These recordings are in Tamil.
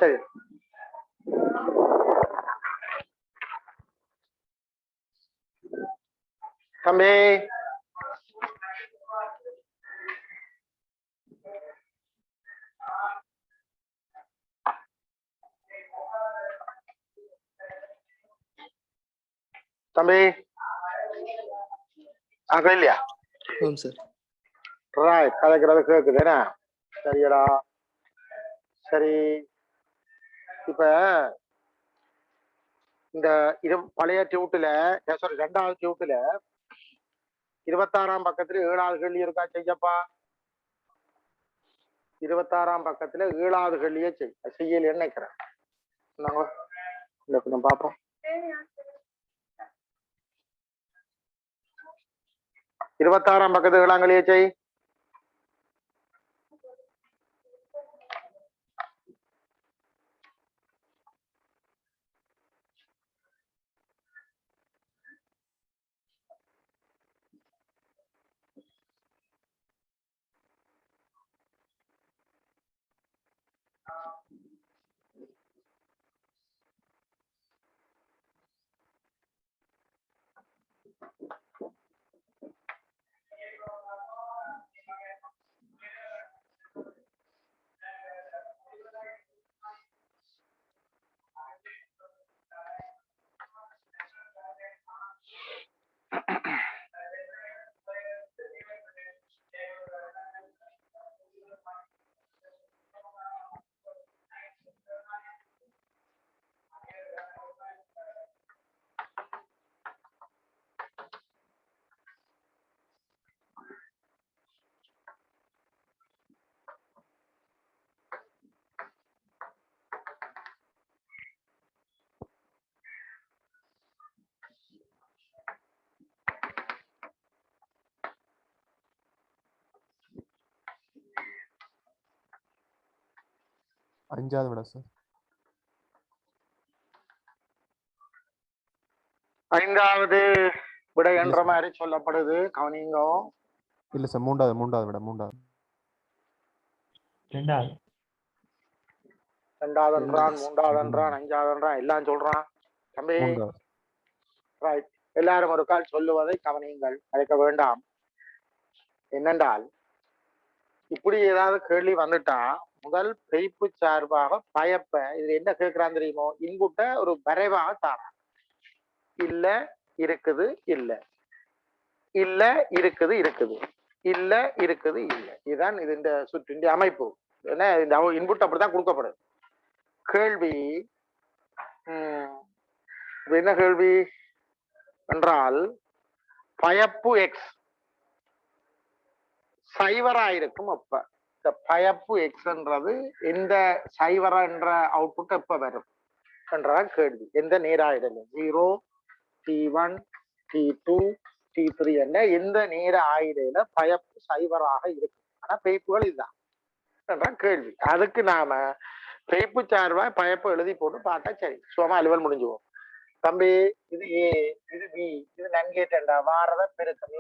சரி தம்பி தம்பி இல்லையா கதைக்கிறது கேக்குதுன்னா சரியடா சரி இப்ப இந்த பழைய டியூட்ல சாரி 2வது டியூட்ல 26ஆம் பக்கத்துல 7வது கேள்வி இருக்கா செய்யப்பா 26ஆம் பக்கத்துல 7வது கேள்வியே செய்யல நினைக்கிறேன் பாப்போம் 26ஆம் பக்கத்து 7ஆம் கேள்வியே செய் அஞ்சாவது விட சார் 5வது விடை என்ற மாதிரி சொல்லப்படுது கவனிங்க இல்ல சார் மூன்றாவது விட 3வது 2வது 3வது 5வது எல்லாம் சொல்றான் தம்பி ரைட் எல்லாரும் ஒரு கால் சொல்லுவதை கவனியுங்கள் அழைக்க வேண்டாம் என்னென்றால் இப்படி ஏதாவது கேள்வி வந்துட்டா முதல் பெய்ப்பு சார்பாக பயப்ப இது என்ன கேட்கிறான் தெரியுமோ இன்புட்ட ஒரு வரைவாக தாரா இல்ல இருக்குது இல்ல இல்ல இருக்குது இல்ல இருக்குது இல்ல இதுதான் இது இந்த சுற்றின் அமைப்பு ஏன்னா இந்த இன்புட் அப்படித்தான் கொடுக்கப்படுது கேள்வி என்ன கேள்வி என்றால் பயப்பு எக்ஸ் சைவராயிருக்கும் அப்ப இந்த பயப்பு எக்ஸ்ன்றது எந்த சைவரா என்ற அவுட்புட் எப்ப வரும் என்றதான் கேள்வி எந்த நேராயிடல 0 T1 T2 T3 என்ற எந்த நேர ஆயிடையில பயப்பு சைவராக இருக்கும் ஆனா பெய்ப்புகள் இதுதான் என்றான் கேள்வி அதுக்கு நாம பெய்ப்பு சார்பா பயப்பு எழுதி போட்டு பார்த்தா சரி சும்மா அலுவல் முடிஞ்சுவோம் தம்பி இது ஏ இது பி இது நன்கேட்டா வாரத பெருக்கம்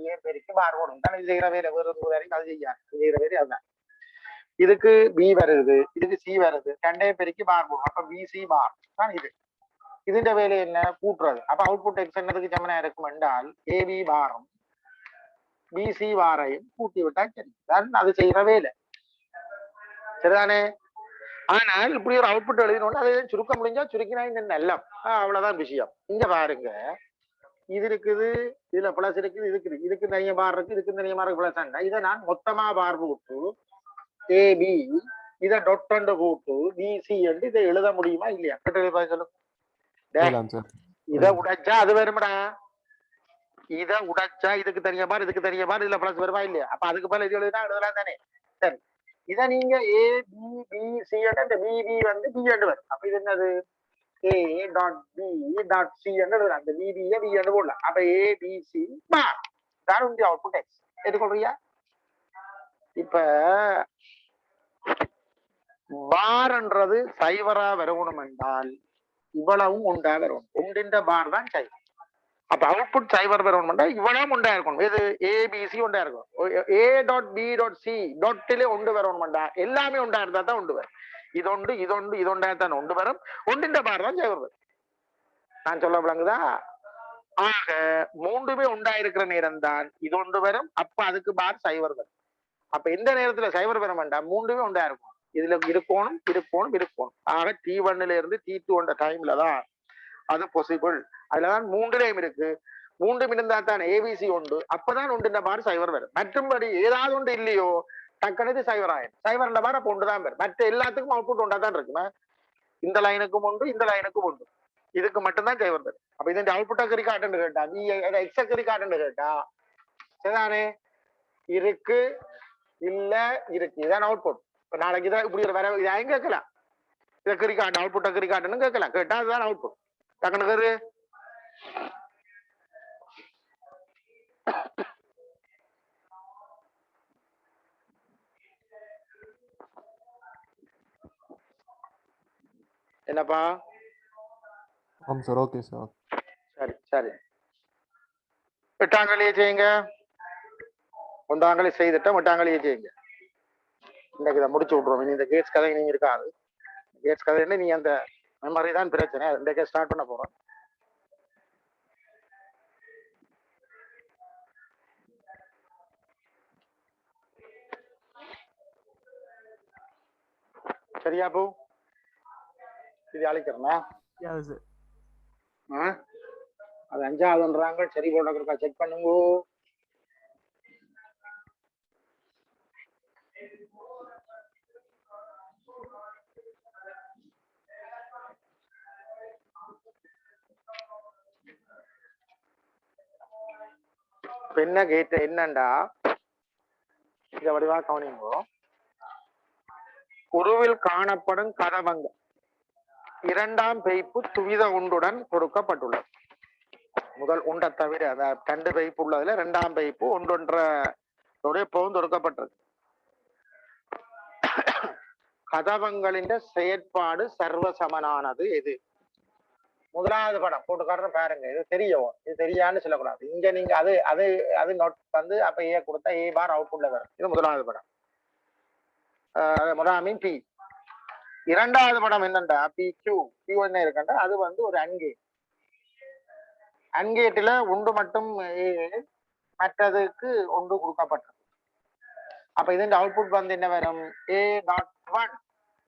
ஏ பெருக்கி மாறுபடும் தானே இது செய்கிற வேலை வேறு வரைக்கும் அது செய்கிற வேலை அதுதான் இதுக்கு பி வருது இதுக்கு சி வருது ரெண்டையும் பெருக்கி மாறுபடும் அப்ப பிசி பார் தான் இது இதுன்ற வேலை என்ன கூட்டுறது அப்ப அவுட்புட் எக்ஸ் என்னதுக்கு சமனா இருக்கும் என்றால் ஏபி பாரம் பிசி வாரையும் கூட்டி விட்டா சரி அது செய்கிற வேலை சரிதானே ஆனால் இப்படி ஒரு அவுட்புட் எழுதினோம்னா அதை சுருக்க முடிஞ்சா சுருக்கினா இந்த நல்லம் அவ்வளவுதான் விஷயம் இங்க பாருங்க இது இருக்குது இதுல பிளஸ் இருக்குது இதுக்கு நிறைய பார் இருக்கு இதுக்கு நிறைய பார் பிளஸ் இதை நான் மொத்தமா பார் போட்டு ஏபி இதை டொட்டண்டு போட்டு பிசி என்று இதை எழுத முடியுமா இல்லையா சொல்லுங்க இதை உடைச்சா அது வரும்டா இதை உடைச்சா இதுக்கு தனியா பார் இதுக்கு தனியா பார் இதுல பிளஸ் வருமா இல்லையா அப்ப அதுக்கு மேல இது எழுதலாம் தானே சரி இதை நீங்க ஏ பி பி சி இந்த பிபி வந்து பி என்று வரும் அப்ப இது என்னது A dot B dot C என்று அந்த பிபியை பி என்று போடலாம் அப்ப ஏ பி சி பார் தான் உங்க அவுட்புட் எக்ஸ் எடுக்கொள்றியா இப்ப பார்ன்றது சைவரா வரணும் என்றால் இவ்வளவும் உண்டா வரணும் உண்டின்ற பார் தான் சைவர் அப்ப அவுட்புட் சைவர் வரணும்னா இவ்வளவும் உண்டா இருக்கணும் இது ஏபிசி உண்டா இருக்கும் A dot B dot C டாட்டிலே உண்டு வரணும்டா எல்லாமே உண்டா இருந்தா தான் உண்டு வரும் இதொண்டு இதொண்டு இதொண்டாத்தான் ஒன்று வரும். ஒன்றின் பார் தான் சைவர் வரும். நான் சொல்ல விளங்குதா? ஆக மூன்றுமே உண்டாயிருக்கிற நேரம் தான் இது ஒன்று வரும். அப்ப அதுக்கு பார் சைவர் வரும். அப்ப எந்த நேரத்துல சைவர் வர வேண்டாம், மூன்றுமே உண்டா இருக்கும். இதுல இருக்கணும் இருக்கணும் இருக்கணும். ஆக T1 இருந்து T2 டைம்ல தான் அது பாசிபிள். அதுலதான் மூன்றுலையும் இருக்கு. மூன்றும் இருந்தா தான் ஏபிசி உண்டு. அப்பதான் உண்டு பார் சைவர் வரும். மற்றும்படி ஏதாவது ஒன்று இல்லையோ டக்குனது சைவர் ஆயிடும். சைவர் பார் அப்ப ஒன்றுதான் வரும். மற்ற எல்லாத்துக்கும் அவுட்புட் ஒன்றா தான் இருக்குமா? இந்த லைனுக்கும் உண்டு, இந்த லைனுக்கும் உண்டு. இதுக்கு மட்டும்தான் சைவர் வரும். அப்ப இதன் அவுட்புட்டா கறி காட்டுன்னு கேட்டா, நீ எக்ஸ கறி காட்டுன்னு கேட்டா சரிதானே? இருக்கு இல்ல இருக்கு, இதான் அவுட்புட். இப்ப நாளைக்கு இதான் இப்படி வர இதையும் கேட்கலாம். இதை கறி காட்டு, அவுட்புட்டை கறி காட்டுன்னு கேட்கலாம். கேட்டா அதுதான் அவுட்புட். டக்குனு கரு என்னப்பா? ஆமாம் சார். Okay sir. சரி சரி, எட்டாங்கலையே செய்யுங்க. ஒன்றாங்கலை செய்துட்டா எட்டாங்கலையே செய்யுங்க. இன்னைக்கு இதை முடிச்சு விட்ருவோம். இனி இந்த கேட்ஸ் கதை நீங்க இருக்காது. கேட்ஸ் கதை என்ன, நீ அந்த மெமரி தான் பிரச்சனை. இன்றைக்கே ஸ்டார்ட் பண்ண போறோம். சரியா பூ? இது அழைக்கிறேன்னா அது அஞ்சாவதுன்றாங்க. சரி போட்டா செக் பண்ணுங்க. என்ன கேட்டு என்னண்டா, இந்த வடிவா கவனிங்கோ. உருவில் காணப்படும் கதவங்கள் இரண்டாம் பைப்பு துவித உண்டுடன் கொடுக்கப்பட்டுள்ளது. முதல் உண்டை தவிர அந்த 2 பைப்பு உள்ளதுல இரண்டாம் பைப்பு ஒன்றொன்றை எப்பவும் கொடுக்கப்பட்டது. கதவங்களின் செயற்பாடு சர்வசமனானது எது? முதலாவது படம் போட்டு காட்டுற பாருங்க. இது தெரியும், இது தெரியான்னு சொல்லக்கூடாது. இங்க நீங்க அது அது அது நோட் வந்து அப்ப ஏ கொடுத்தா ஏ பார் அவுட்புட்ல வரும். இது முதலாவது படம். முதலாமீன் பி. இரண்டாவது படம் என்னண்டா பி என்ன இருக்கண்டா, அது வந்து ஒரு அன்கேட். அன்கேட்ல உண்டு மட்டும் ஏ, மற்றதுக்கு ஒன்று கொடுக்கப்பட்டது. அப்ப இது அவுட்புட் வந்து என்ன வரும்? A.1.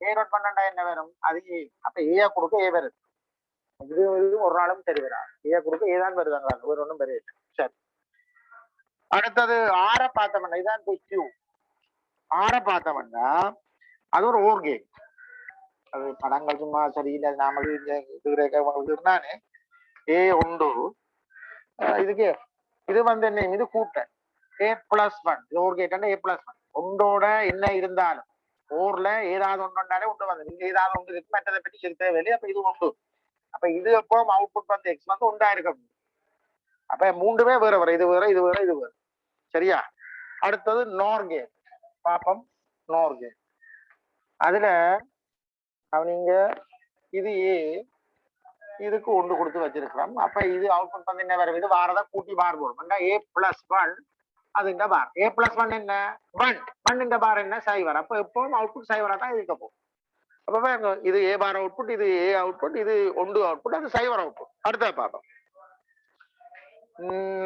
A.1 என்ன வரும்? அது ஏ. அப்ப ஏ கொடுக்க ஏ வருது. இது ஒரு நாளும் சரி வரா. ஏ கொடுக்க ஏதான் வருதாங்க, ஒரு ஒன்றும் பெரிய. சரி, அடுத்தது ஆற பார்த்தவன் இதான் Q. ஆற பார்த்தவன்னா அது ஒரு ஓர் கேட். அது படங்கள் சும்மா சரியில்லை. நாமளும் இருந்தானே ஏ உண்டு. இதுக்கு இது வந்து என்ன, இது கூட்ட A+1. இது ஓர் கேட் A+1. ஒன்றோட என்ன இருந்தாலும் ஓர்ல ஏதாவது ஒன்றுனாலே உண்டு வந்து நீங்க ஏதாவது ஒன்று இருக்கு, மற்றதை பற்றி இருக்க தேவையில்லை. அப்ப இது உண்டு. அப்ப இது எப்போ அவுட்புட் வந்து எக்ஸ் வந்து உண்டாயிருக்க. அப்ப மூன்றுமே வேற வேற, இது வேற இது வேற இது வேற. சரியா? அடுத்தது நோர் கேட் பாப்பம். நோர் கேட் அதுல நீங்க இது ஏ, இதுக்கு ஒன்று கொடுத்து வச்சிருக்கிறோம். அப்ப இது அவுட்புட் வந்து என்ன வரும்? இது வாரதா கூட்டி பார் போடும். A+1 அது இந்த பார். A+1 என்ன? 1 இந்த பார் என்ன? சைவர். அப்ப எப்பவும் அவுட்புட் சைவரா தான் இருக்க போகும். அப்ப இது ஏ பார் அவுட்புட், இது ஏ அவுட்புட், இது ஒன்று அவுட்புட், அது சைவர் அவுட்புட். அடுத்த பார்ப்போம்.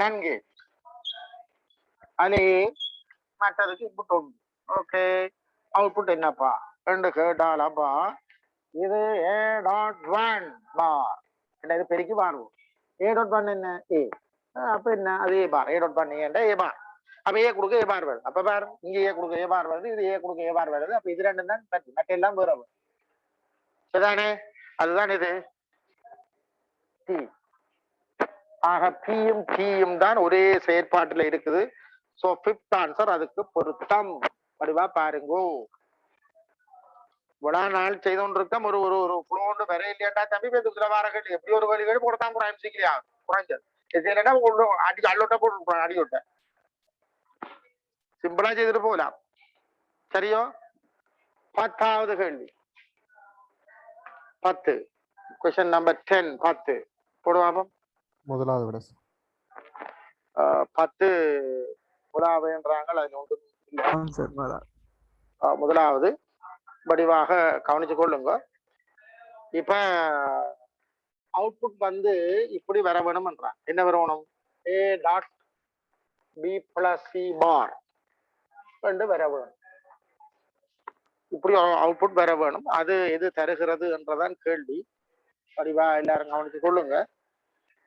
நன்கு அலே மற்றதுக்கு இன்புட் ஒன்று. ஓகே, அவுட்புட் என்னப்பா ரெண்டு கேட்டாலப்பா இது A.1 பார். இது பெருக்கி பாருவோம். A.1 என்ன? ஏ. அப்ப என்ன? அது ஏ பார். A.1 ஏ பார். அப்ப ஏ கொடுக்க ஏ பார் வருது. அப்ப பாரு, இங்க ஏ கொடுக்க ஏ பார் வருது, இது ஏ கொடுக்க ஏ பார் வருது. அப்ப இது ரெண்டும் தான் மற்ற எல்லாம் வேற. சரிதானே? அதுதான் இது டி. ஆக பியும் டியும் தான் ஒரே செயற்பாட்டுல இருக்குது. சோ 5th ஆன்சர் அதுக்கு பொருத்தம். வடிவா பாருங்கோ. இவ்வளோ நாள் செய்தோன்றிருக்கோம். ஒரு ஒரு ஒரு புலோண்டு வர இல்லையாண்டா தம்பி பேசுகிற வாரங்கள் எப்படி ஒரு வழிகள் போடத்தான் கூட எம்சிக்கலையா குறைஞ்சது. இல்லைன்னா அடி அள்ளோட்ட போட்டு அடியோட்ட சிம்பிளா செய்துட்டு போகலாம். சரியோ? 10வது கேள்வி. 10 கொஸ்டின் நம்பர் 10. 10 போடுவாப்பம். முதலாவது விட 10 முதலாவதுன்றாங்க. அது ஒன்று முதலாவது வடிவாக கவனிச்சு கொள்ளுங்க. இப்ப அவுட்புட் வந்து இப்படி வர வேணும்ன்றான். என்ன வரணும்? A dot B plus C bar என்று வர வேணும். இப்படி அவுட்புட் வர வேணும். அது எது தருகிறது என்றதான் கேள்வி. வடிவா எல்லாரும் கவனிச்சு கொள்ளுங்க.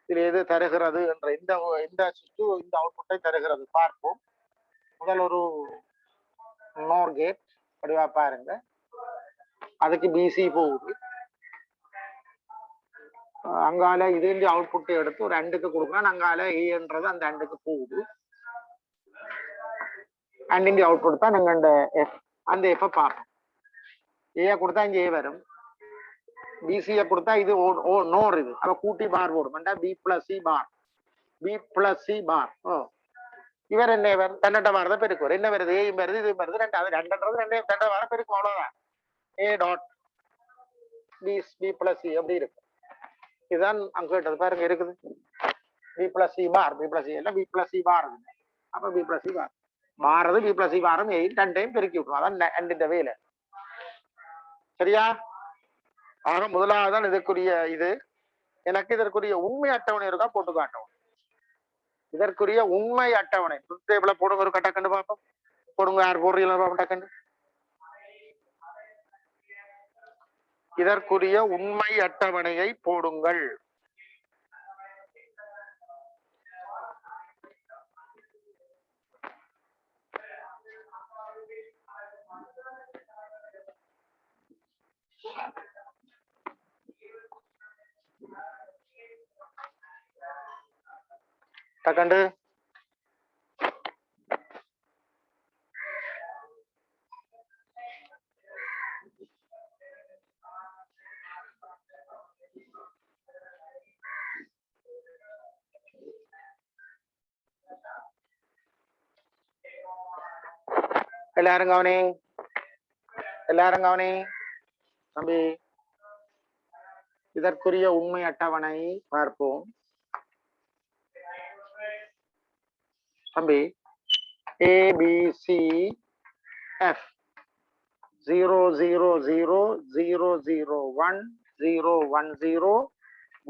இது எது தருகிறது என்ற இந்த சுற்று இந்த அவுட்புட்டை தருகிறது பார்ப்போம். முதல் ஒரு நோர் கேட் வடிவா பாருங்க. அதுக்கு பிசி போகுது. அங்கால இது அவுட்புட்டை எடுத்து ஒரு அண்டுக்கு கொடுக்குறான். அங்கால ஏன்றது அந்த அண்டுக்கு போகுது. அண்ட் அவுட்புட் தான் நாங்க அந்த எஃப் அந்த எஃப் பார்ப்போம். ஏ கொடுத்தா இங்க ஏ வரும். பிசியை கொடுத்தா இது நோர் இது. அப்ப கூட்டி பார் போடும். B plus C bar B plus C பார். இவர் என்ன இவர் தன்னட்ட வாரத பெருக்குவார். என்ன வருது? ஏயும் வருது, இது வருது. ரெண்டுன்றது ரெண்டே தண்டை வார பெருக்கும். அவ்வளவுதான். A dot B plus C அப்படி இருக்கு. இதுதான் அங்க கேட்டது பாருங்க இருக்குது. B plus C bar B plus C எல்லாம் பி பிளஸ் சி பார். அப்ப பி பிளஸ் சி பார் பாரது பி பிளஸ் சி பாரம் ஏ ரெண்டையும் பெருக்கி விட்டுரும். அதான் இந்த வேலை. சரியா? ஆக முதலாவதான் இதற்குரிய இது. எனக்கு இதற்குரிய உண்மை அட்டவணை இருக்கா போட்டு காட்டவும். இதற்குரிய உண்மை அட்டவணை டேபிள போடுங்க. ஒரு கட்டக்கண்டு பார்ப்போம். போடுங்க. யார் போடுறீங்களா டக்கண்டு. இதற்குரிய உண்மை அட்டவணையை போடுங்கள். டக்கண்டு எல்லாரும் கவனி. எல்லாரும் கவனி தம்பி. இதற்குரிய உண்மை அட்டவணை பார்ப்போம் தம்பி. ABCF 0 0 0 0 0 1 0 1 0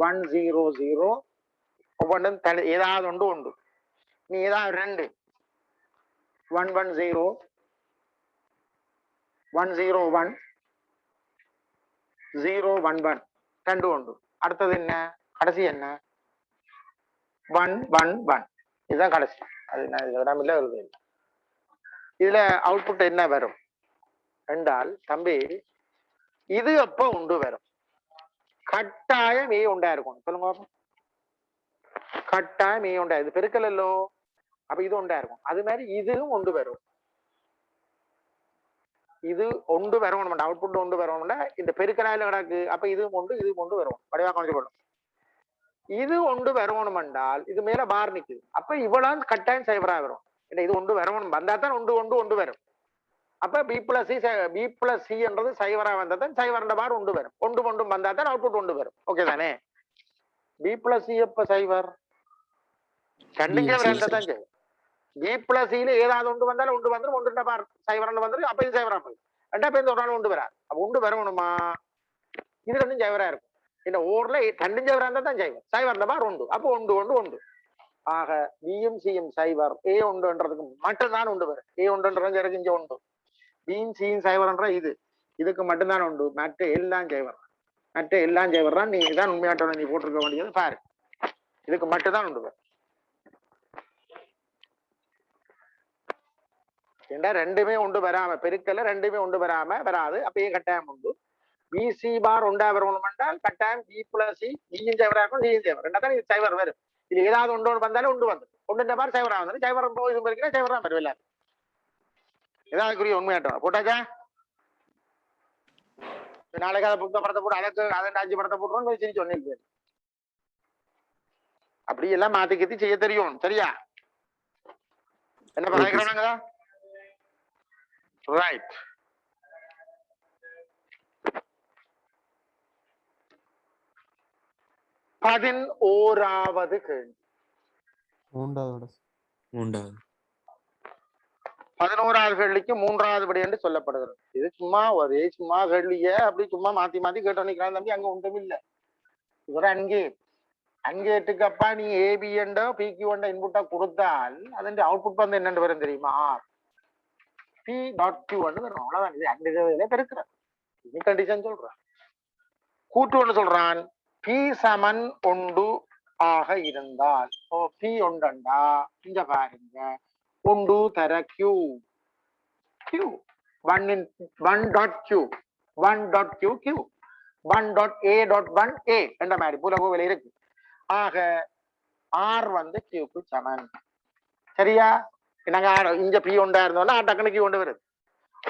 1 0 0 ஒவ்வொன்றும் ஏதாவது ஒன்று உண்டு. நீ ஏதாவது ரெண்டு 1 1 0 1 0 1 0 1 1 ரெண்டு உண்டு. அடுத்தது என்ன? கடைசி என்ன? 1 1 1. இதுதான் கடைசி. அது இடமில்ல வருது. இதுல அவுட்புட் என்ன வரும் என்றால் தம்பி, இது அப்ப உண்டு வரும். கட்டாயம் ஏ உண்டா இருக்கும். சொல்லுங்க. கட்டாயம் ஏ உண்டா. இது பெருக்கலோ. அப்ப இது உண்டா இருக்கும். அது மாதிரி இதுவும் ஒன்று வரும். இது ஒன்று வரணும். அவுட்புட் ஒன்று வரணும்னா இந்த பெருக்கலாயில கிடக்கு. அப்ப இதுவும் ஒன்று இதுவும் ஒன்று வரும். வடிவா கொஞ்சம் இது ஒன்று வரணும் என்றால் இது மேல பார் நிக்குது. அப்ப இவ்வளவு கட்டாயம் சைவரா வரும். இது ஒன்று வரணும். வந்தா தான் ஒன்று ஒன்று ஒன்று வரும். அப்ப பி பிளஸ் சி என்றது சைவரா வந்தா தான் சைவரண்ட பார் ஒன்று வரும். ஒன்று ஒன்றும் வந்தா தான் அவுட்புட் ஒன்று வரும். ஓகே தானே? பி பிளஸ் சி எப்ப சைவர்? ரெண்டும் சைவர் இருந்தா தான் சைவர். பி பிளஸ் சில ஏதாவது ஒன்று வந்தாலும் ஒன்று வந்துடும். ஒன்று பார் சைவரண்டு வந்துடும். அப்ப இது சைவரா போய் ரெண்டா பேருந்து ஒரு நாள் ஒன்று வராது. அப்ப ஒன்று வரணுமா? இது ரெண்டும் சைவரா இருக்கும். இந்த ஓர்ல ரெண்டும் சைவரா இருந்தா தான் சைவர். சைவரண்ட பார் ஒன்று. அப்ப ஒன்று ஒன்று ஒன்று. ஆக பியும் சியும் சைவர் ஏ ஒன்றுன்றதுக்கு மட்டும்தான் உண்டு வரும். ஏ ஒன்றுன்றது எனக்கு இங்க உண்டு. பியும் சியும் சைவர்ன்ற இதுக்கு மட்டும்தான் உண்டு. மற்ற எல்லாம் சைவர். மற்ற எல்லாம் சைவர் தான். நீ இதான் உண்மையாட்டோட நீ போட்டிருக்க வேண்டியது. பாரு, இதுக்கு மட்டும்தான் உண்டு வரும். ஏண்டா ரெண்டுமே உண்டு வராம பெருக்கல ரெண்டுமே உண்டு வராம வராது. அப்பயே கட்டாயம் உண்டு. பிசி பார் உண்டா வரணும் என்றால் கட்டாயம் பி பிளஸ் சி பியும் சைவரா இருக்கும். சியும் சைவர் ரெண்டா தான் இது சைவர் வரும். இது ஏதாவது ஒன்று வந்தாலும் ஒன்று வந்து ஒன்று பார் சைவரா வந்து சைவரம் போய் இருக்கிற சைவரா வரும். எல்லாரும் ஏதாவதுக்குரிய உண்மையாட்டம் போட்டாச்சா? நாளைக்கு அதை புத்த படத்தை போட்டு அதற்கு அதை 5 படத்தை போட்டுருவோம் சரி சொன்னீங்க. அப்படி எல்லாம் மாத்தி கத்தி செய்ய தெரியும். சரியா? என்ன பழகிறோம்? ரைட். ஓராவது கேள்வி. 11வது கேள்விக்கு 3வது விடை என்று சொல்லப்படுகிறது. இது சும்மா ஒரே சும்மா கேள்விய அப்படி சும்மா மாத்தி மாத்தி கேட்டு நிக்கிறான் தம்பி, அங்க ஒன்றும் இல்லை. இவர அங்கேட்டுக்கு அப்பா நீ ஏபி எண்டோ பிக்யூ எண்டோ இன்புட்டா கொடுத்தால் அதன் அவுட்புட் வந்து என்னென்று வரும் தெரியுமா? பி டாட் கியூ வரும். அவ்வளவுதான். இது அந்த இதில் பெருக்கிறார். இது கண்டிஷன் சொல்றான். கூட்டு ஒன்று சொல்றான். பி சமன் 1 ஆக இருந்தால் பி ஒன்றா இங்க பாருங்க 1 தர Q Q 1 dot Q 1 dot Q Q 1 dot A dot 1 A என்ற மாதிரி புலகு விலை இருக்கு. ஆக ஆர் வந்து கியூக்கு சமன். சரியா? நாங்க இங்க பி ஒன்றா இருந்தோம்னா டக்குனு கியூ ஒன்று வருது.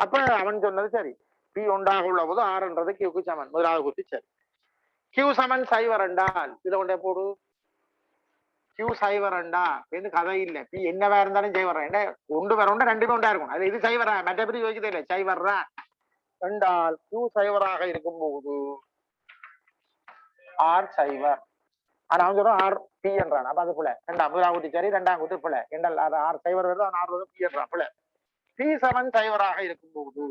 அப்ப அவன் சொன்னது சரி. பி ஒன்றாக உள்ள போது ஆர்ன்றது கியூக்கு சமன். முதலாவது குத்தி சரி. கியூ சமன் சைவர் என்றால் இதை கொண்டே போடு. கியூ சைவர் என்றா இது கதை இல்லை. பி என்னவா இருந்தாலும் சைவரா என்ன ஒன்று வர ஒன்று ரெண்டுமே ஒன்றா இருக்கும். அது இது சைவரா மற்றபடி யோசிக்கதே இல்லை. சைவர்ரா என்றால் கியூ சைவராக இருக்கும் போது ஆர் சைவர். ஆனா அவன் சொல்றான் ஆர் பி என்றான். அப்ப அது போல முதலாம் குட்டி சரி, ரெண்டாம் குட்டி போல என்றால் அது ஆர் சைவர் வருது, அவன் ஆர் வருது பி என்றான் போல. பி சமன் சைவராக இருக்கும் போது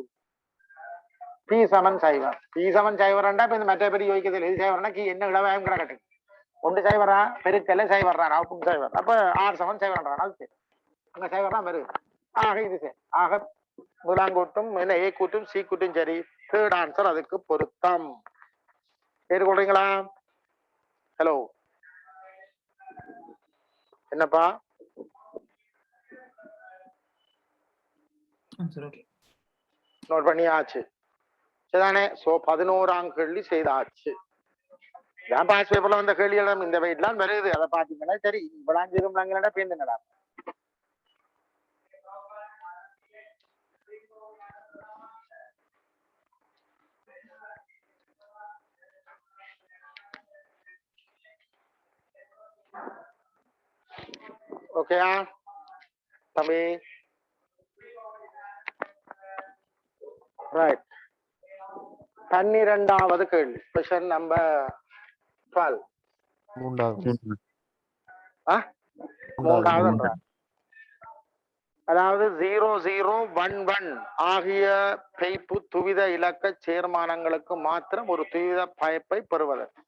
பி சமன் சைவர். பி சமன் சைவர் என்றா இப்ப இந்த மற்றபடி யோசிக்கதே இல்லை. இது சைவர்னா கி என்ன இளவாயம் கிடக்கட்டு ஒன்று சைவரா பெருக்கல்ல சைவர்றான் அவுட்புட் சைவர். அப்ப ஆர் சமன் சைவர்ன்றான். அது சரி, அங்க சைவர் தான் வருது. ஆக இது சரி. ஆக முதலாம் கூட்டும் என்ன ஏ கூட்டும் சி கூட்டும் சரி. தேர்ட் ஆன்சர் அதுக்கு பொருத்தம். ஏற்றுக்கொள்றீங்களா? ஹலோ என்னப்பா? நோட் பண்ணியாச்சு சரிதானே? சோ 11ஆம் கேள்வி செய்தாச்சு. ஏன் பாஸ் பேப்பர்ல வந்த கேள்விகளும் இந்த வெயிட்லாம் வருது. அதை பாத்தீங்கன்னா சரி விளாஞ்சிருந்தாங்களா பேருந்துங்களா? ஓகேயா தம்பி? ரைட். 12வது கேள்வி கொஸ்டின் நம்பர் 12. மூன்றாவது. அதாவது 0011 ஆகிய பைப்பு துவித இலக்க சேர்மானங்களுக்கு மாத்திரம் ஒரு துவித பைப்பை பெறுவதற்கு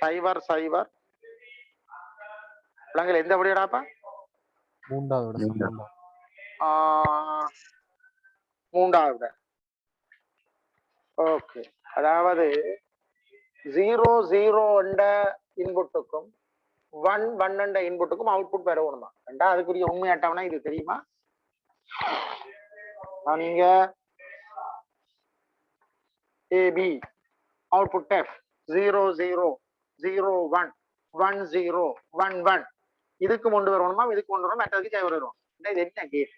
0 0 எந்த படிடாப்பா? மூன்றாவது. ஓகே. அதாவது 00 என்ற இன்புட்டுக்கும் 1 என்ற இன்புட்டுக்கும் அவுட்புட் வரணுமா? ரெண்டா அதுக்குரிய உண்மை அட்டவணை இது தெரியுமா? நீங்க ஏபி அவுட்புட் F 00 01 10 11 இதுக்கு கொண்டு வரணுமா? இதுக்கு கொண்டு வரணும். மற்றதுக்கு சைவர் வரும். இது என்ன கேட்?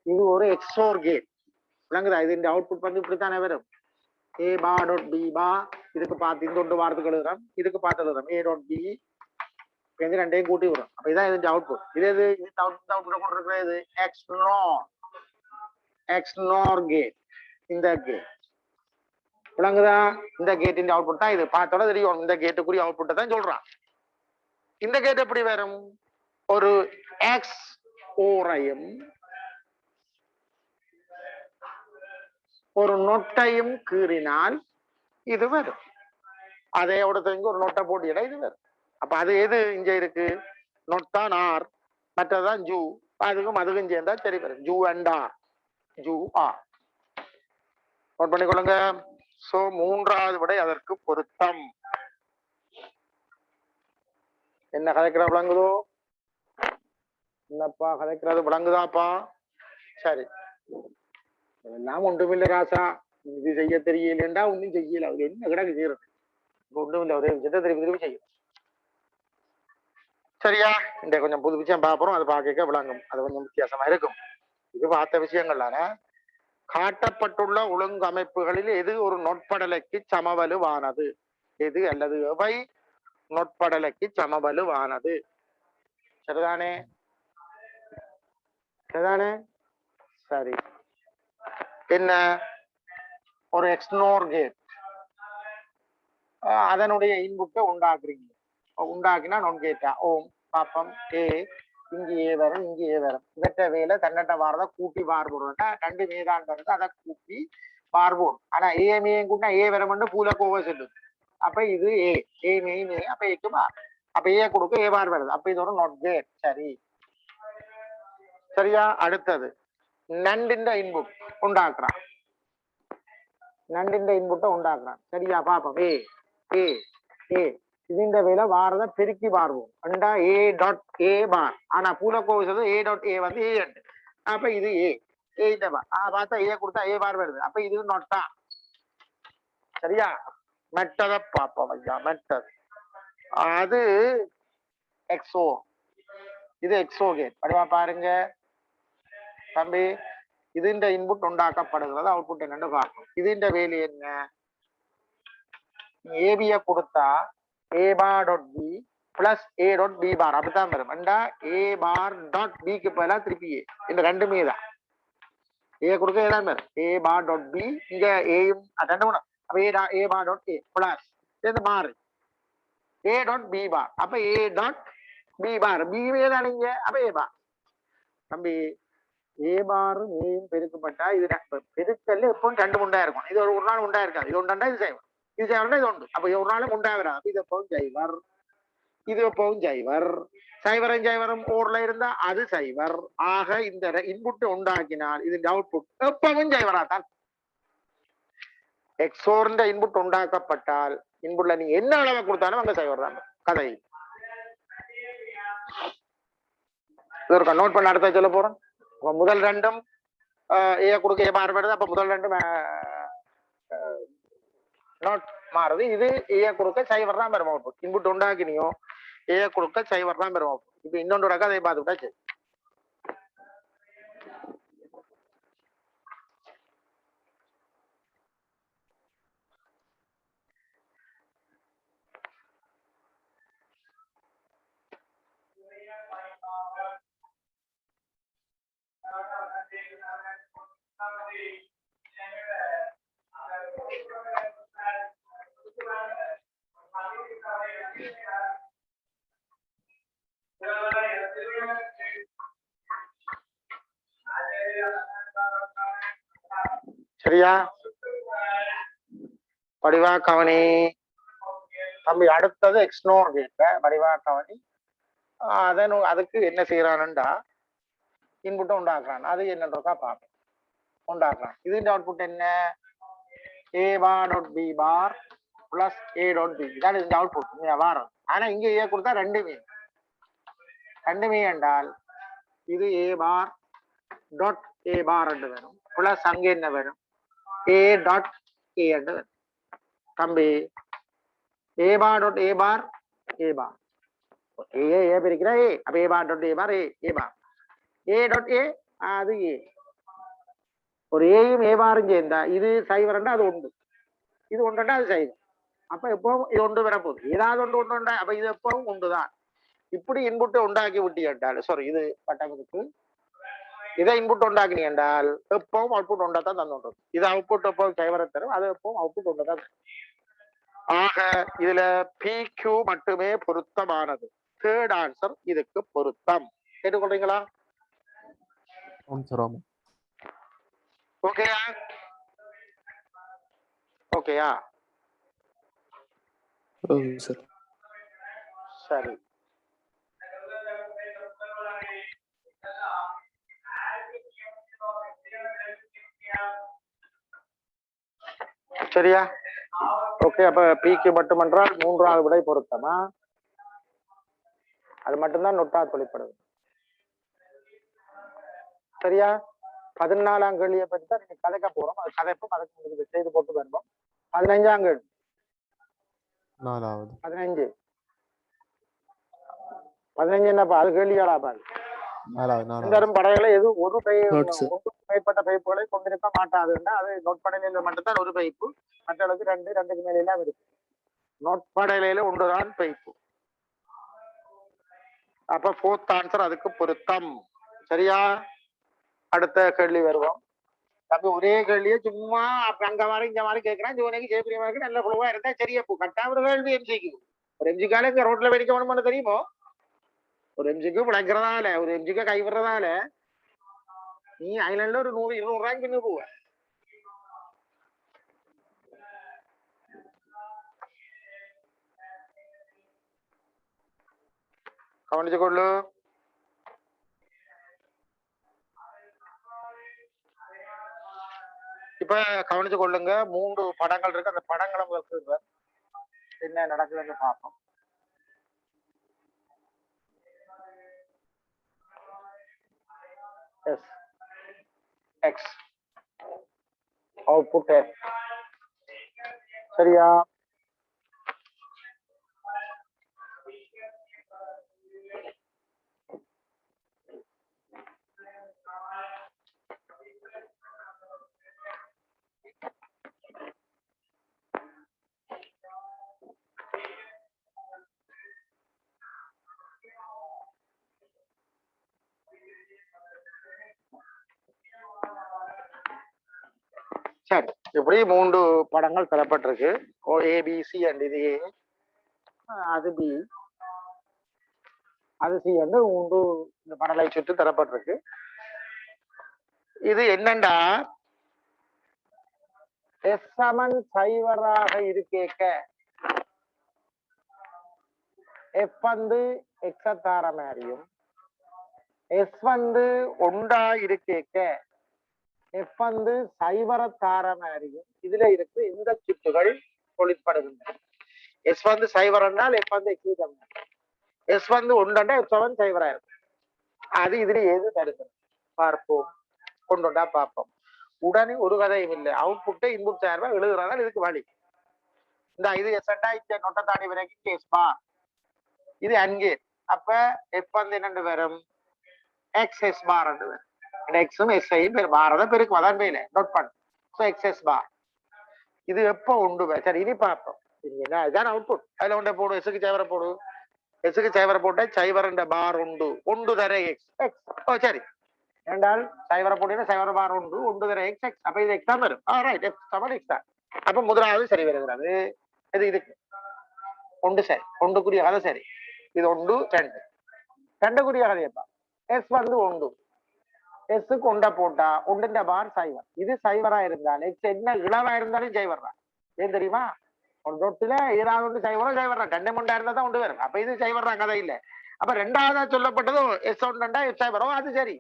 இது ஒரு எக்ஸோர் கேட். விளங்குதா? இது இந்த அவுட்புட் வந்து இப்படித்தானே வரும். ஏ பா டாட் பி பா இதுக்கு பார்த்து இந்த ஒன்று வாரத்துக்கு எழுதுறோம், இதுக்கு பார்த்து எழுதுறோம் ஏ டாட் பி ரெண்டையும் கூட்டி வரும். அப்ப இதான் இது அவுட்புட். இது எது? இது அவுட்புட் கொண்டு இருக்கிறது எக்ஸ்னோர் கேட். இந்த கேட் விளங்குதா? இந்த கேட்டின் அவுட்புட் தான் இது. பார்த்தோட தெரியும் இந்த கேட்டுக்குரிய அவுட்புட்டை தான் சொல்றான். இந்த கேட் எப்படி வரும்? ஒரு எக்ஸ் ஓரையும் ஒரு நொட்டையும் கீறினால் இது வரும். அதையோட தெரிஞ்சு ஒரு நொட்டை போட்டியிட இது வரும். அப்ப அது எது இங்க இருக்கு? நொட்டான் ஆர், மற்றதான் ஜூ. அதுக்கும் சேர்ந்தா சரி வரும். ஜூ அண்ட் ஆர், ஜூ ஆர். நோட் பண்ணிக்கொள்ளுங்க. சோ மூன்றாவது விடை அதற்கு பொருத்தம். என்ன கதைக்கிற விளங்குதோ? என்னப்பா கதைக்கிறது விளங்குதாப்பா? சரி, எல்லாம் ஒன்றுமில்லை ராசா. இது செய்ய தெரியலண்டா ஒன்றும் செய்யல. அது என்ன கிடக்கு செய்யறது? ஒன்றும் இல்லை, ஒரே விஷயத்தை திருப்பி திருப்பி செய்யும். சரியா? இந்த கொஞ்சம் புது விஷயம் பார்ப்போம். அது பார்க்க விளங்கும். அது கொஞ்சம் வித்தியாசமா இருக்கும். இது பார்த்த விஷயங்கள்லான காட்டப்பட்டுள்ள ஒழுங்கமைப்புகளில் எது ஒரு நொட்படலைக்கு சமவலுவானது? எது அல்லது எவை நொட்படலைக்கு சமவலுவானது? சரிதானே? சரிதானே? சரி. என்ன? ஒரு எக்ஸ்னோர் கேட் அதனுடைய இன்புட்டை உண்டாக்குறீங்க. உண்டாக்கினா நொன் கேட்டா ஓம் பாப்பம் ஏ இங்க ஏ வரும் இங்க ஏ வரும் இவற்ற வேலை தன்னட்ட வாரத கூட்டி பார் போடுறா ரெண்டு மேதான் வருது அதை கூட்டி பார் போடும் ஆனா ஏமையும் கூட்டினா ஏ வரமுன்னு பூல கோவ சொல்லுது அப்ப இது ஏ மெயின் ஏ அப்ப ஏக்கு பார் அப்ப ஏ கொடுக்க ஏ பார் வருது அப்ப இது ஒரு நாட் கேட் சரி சரியா அடுத்தது நண்டின் இன்புட் உண்டாக்குறான் நண்டின் இன்புட்டை உண்டாக்குறான் சரியா பாப்போம் ஏ ஏ ஏ இதுஇந்த வேலை வாரத பெருக்கி பார்வோம் அண்டா ஏ டாட் ஏ பார் ஆனா பூல கோவிசது ஏ டாட் ஏ வந்து ஏ அப்ப இது ஏ இந்த பார் பார்த்தா ஏ கொடுத்தா ஏ பார் வருது அப்ப இது நோட்டா சரியா மெட்டதை பார்ப்போம் ஐயா மெட்டது அது எக்ஸோ இது எக்ஸோ கேட் படிவா பாருங்க தம்பி இதுண்ட இன்புட் உண்டாக்கப்படுகிறது அவுட்புட் என்னன்னு பார்க்கணும் இதுண்ட வேலை என்ன ஏபிய கொடுத்தா A bar dot B plus A dot B bar அப்படித்தான் வரும் அண்டா ஏ பார் டாட் பிக்கு பதிலா திருப்பி ஏ இந்த ரெண்டுமே தான் ஏ கொடுக்க ஏதான் வரும் ஏ பார் டாட் பி இங்க ஏயும் ரெண்டு மூணு அப்ப A bar dot A plus இது மாறு ஏ டாட் பி பார் அப்ப ஏ டாட் பி பார் பிவே தான் நீங்க அப்ப ஏ பார் தம்பி ஏ பாரும் ஏயும் பெருக்கப்பட்டா இது பெருக்கல்ல எப்பவும் ரெண்டு முண்டா இருக்கும் இது ஒரு நாள் உண்டா இருக்காது இது ஒன்றா இது செய்வோம் இது செய்வா இது உண்டு அப்ப ஒரு நாளும் உண்டா வராது இது எப்பவும் சைவர் இது எப்பவும் சைவர் சைவரும் சைவரும் ஓர்ல இருந்தா அது சைவர் ஆக இந்த இன்புட் உண்டாக்கினால் இது அவுட்புட் எப்பவும் சைவரா தான் எக்ஸோர்ந்த இன்புட் உண்டாக்கப்பட்டால் இன்புட்ல நீங்க என்ன அளவை கொடுத்தாலும் அங்க சைவர் தான் கதை இது ஒரு நோட் பண்ண அடுத்த சொல்ல போறோம் முதல் ரெண்டும் ஏ கொடுக்க ஏ பார் வருது அப்ப முதல் ரெண்டும் நாட் மாறுது இது ஏ கொடுக்க சைவர் தான் பெறும் அவுட்புட் இன்புட் உண்டாக்கினியோ ஏ கொடுக்க சைவர் தான் பெறும் அவுட்புட் இப்ப இன்னொன்று அதை பார்த்துக்கிட்டா சரி சரியா வடிவா கவனி தம்பி அடுத்தது எக்ஸ்னோர் கேட்க வடிவா கவனி அதன் அதுக்கு என்ன செய்யறானுண்டா இன்புட்டை உண்டாக்குறான் அது என்னன்றதா பார்ப்போம் உண்டாக்குறான் இதுன்ற அவுட்புட் என்ன A bar dot B bar plus A dot B இதான் இந்த அவுட்புட் வாரம் ஆனா இங்க ஏ கொடுத்தா ரெண்டுமே என்றால் இது ஏ பார் டாட் ஏ பார் என்று வரும் பிளஸ் அங்க என்ன வரும் ஏ டாட் ஏ என்று வரும் தம்பி ஏ பார் டாட் ஏ பார் ஏ பிரிக்கிறா ஏ அப்ப A bar dot A bar A bar A dot A அது ஏ ஒரு ஏயும் ஏ பாரும் சேர்ந்தா இது சைவரண்டா அது உண்டு இது ஒன்றுண்டா அது சைவம் அப்ப எப்பவும் இது ஒன்று வரப்போகுது ஏதாவது ஒன்று உண்டா அப்ப இது எப்பவும் உண்டுதான் இப்படி இன்புட்டை உண்டாக்கி விட்டி என்றால் சாரி இது பட்டங்களுக்கு இதை இன்புட் உண்டாக்கினி என்றால் எப்பவும் அவுட்புட் ஒன்றாதான் தந்துன்றது இது அவுட்புட் எப்பவும் சைவரை தரும் அது எப்பவும் அவுட்புட் ஒன்றாதான் ஆக இதுல PQ மட்டுமே பொருத்தமானது தேர்ட் ஆன்சர் இதுக்கு பொருத்தம் கேட்டுக்கொள்றீங்களா ஓகேயா ஓகேயா சரி சரியா ஓகே அப்ப PQ மட்டுமென்றால் மூன்றாவது விடை பொருத்தமா அது மட்டும்தான் நொட்டா தொழிற்படுது சரியா 14ஆம் கேள்வியை பற்றி தான் நீங்க கதைக்க போறோம் அது கதைப்பும் அதுக்கு உங்களுக்கு செய்து போட்டு வருவோம் 15ஆம் கேள்வி 15 என்னப்பா அது கேள்வியாடா பாரு படைகளை எது ஒரு மேற்பட்ட பைப்புகளை கொண்டிருக்க மாட்டாதுன்னா அது நோட்படையில மட்டும்தான் ஒரு பைப்பு மற்றளவுக்கு ரெண்டுக்கு மேல எல்லாம் இருக்கு நோட்படையில ஒன்றுதான் பைப்பு அப்ப 4th ஆன்சர் அதுக்கு பொருத்தம் சரியா அடுத்த கேள்வி வருவோம் தம்பி ஒரே கேள்வியே சும்மா அங்க மாதிரி இங்க மாதிரி கேட்கிறேன் ஜோனைக்கு ஜெயபிரியமா இருக்கு நல்ல குழுவா இருந்தா சரியா கட்டா ஒரு கேள்வி எம்சிக்கு ஒரு எம்சிக்கால இங்க ரோட்ல வெடிக்க வேணும்னு தெரியுமோ ஒரு எம்ஜிக்கு பிழைக்கிறதால ஒரு எம்ஜிக்கு கை விடுறதால நீ ஐலாண்ட்ல ஒரு 100-200 ரூபாய்க்கு பின்னு போவ. கவனிச்சு கொள்ளு. இப்ப கவனிச்சு கொள்ளுங்க, 3 படங்கள் இருக்கு. அந்த படங்களை உங்களுக்கு என்ன நடக்குதுன்னு பார்ப்போம். S X output F. சரியா? சரி, இப்படி 3 படங்கள் தரப்பட்டிருக்கு. ஏபிசி அண்ட் இது ஏ, அது பி, அது சி வந்து 3 இந்த படலை சுற்றி தரப்பட்டிருக்கு. இது என்னண்டா எஸ் சமன் சைவராக இருக்கேக்க எஃப் வந்து எக்ஸத்தார மாதிரியும் எஸ் வந்து ஒன்றா இருக்கேக்க எஃப் வந்து சைவரத்தார மாதிரியும் இதுல இருக்கு இந்த சுற்றுகள் தொழிற்படுகின்றன. எஸ் வந்து சைவர் என்றால் எஃப் வந்து எக்ஸிடம், எஸ் வந்து ஒன்றா எஃப் செவன் சைவரா இருக்கும். அது இதுல எது தடுக்கணும் பார்ப்போம், கொண்டுண்டா பார்ப்போம். உடனே ஒரு கதையும் இல்லை, அவுட்புட்டை இன்புட் சார்பா எழுதுறதால் இதுக்கு வழி. இந்த இது எஸ்டா இங்க நொட்டை தாண்டி வரைக்கும் கேஸ் பார், இது அங்கே. அப்ப எஃப் வந்து என்னண்டு வரும், எக்ஸ் எஸ் பார் வரும். எக்ஸும் எஸ்ஐயும் பாரத பெருக்கு அதான் மேல நோட் பண்ணு. ஸோ எக்ஸ் எஸ் பார் இது எப்போ உண்டு. சரி, இனி பார்ப்போம். இதுதான் அவுட்புட். அதுல ஒன்றை போடு, எஸ்ஸுக்கு சைவரை போடு. எஸ்ஸுக்கு சைவரை போட்ட சைவர் பார் உண்டு, ஒன்று தர எக்ஸ் எக்ஸ். ஓ சரி, என்றால் சைவரை போட்டீங்கன்னா சைவர பார் உண்டு, ஒன்று தர எக்ஸ் எக்ஸ். அப்ப இது எக்ஸாம் வரும். ரைட், எக்ஸ் சமன் எக்ஸ் தான். அப்ப முதலாவது சரி வருகிறது. இது இதுக்கு ஒன்று சரி, ஒன்றுக்குரிய கதை சரி. இது ஒன்று ரெண்டு, ரெண்டுக்குரிய கதையப்பா. எஸ் வந்து ஒன்று, எஸ்ஸுக்கு ஒண்டை போட்டா ஒன்றுன்ற பார் சைவர். இது சைவரா இருந்தால் எக்ஸ் என்ன இளவா இருந்தாலும் சைவர் தான். ஏன் தெரியுமா, ஒரு தொட்டில ஏதாவது ஒன்று சைவரும் சைவர் தான். ரெண்டு மண்டா இருந்தா தான் ஒன்று வரும். அப்ப இது சைவர் தான், கதை இல்லை. அப்ப ரெண்டாவதா சொல்லப்பட்டதும் எஸ் ஒன்றுண்டா எஸ் சைவரும், அது சரி.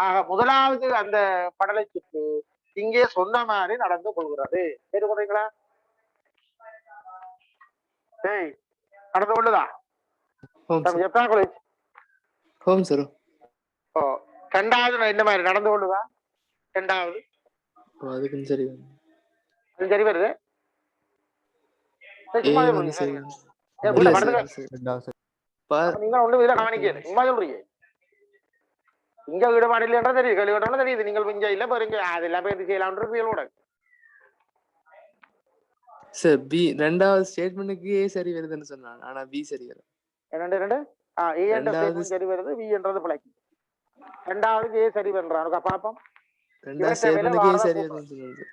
ஆக முதலாவது அந்த படலை சுற்று இங்கே சொன்ன மாதிரி நடந்து கொள்கிறது. கேட்டுக்கொள்றீங்களா? ஏய், நடந்து கொள்ளுதா? எப்பா காலேஜ் ஹோம் சார். ஓ, ரெண்டாவது என்ன மாதிரி நடந்து கொள்ளுதா? ரெண்டாவது அதுக்கு சரி, அது சரி வருது. நீங்க ஒண்ணு இதுல கவனிக்கல, சும்மா சொல்றீங்க. இங்க ஈடுபாடு இல்லைன்றா தெரியுது, கேள்வி தெரியுது. நீங்கள் இங்க இல்ல பாருங்க, அதெல்லாம் பேர் செய்யலாம்ன்ற சார். பி ரெண்டாவது ஸ்டேட்மெண்ட்டுக்கு ஏ சரி வருதுன்னு சொன்னாங்க, ஆனா பி சரி வரும். ரெண்டு ஏ என்ற ஸ்டேட்மெண்ட் சரி வருது, பி என்றது பிழைக்கு. ரெண்டாவதுக்கு ஏ சரி பண்றாங்க பாப்போம். ரெண்டாவது ஸ்டேட்மெண்ட்டுக்கு ஏ சரி வருதுன்னு சொல்லுது.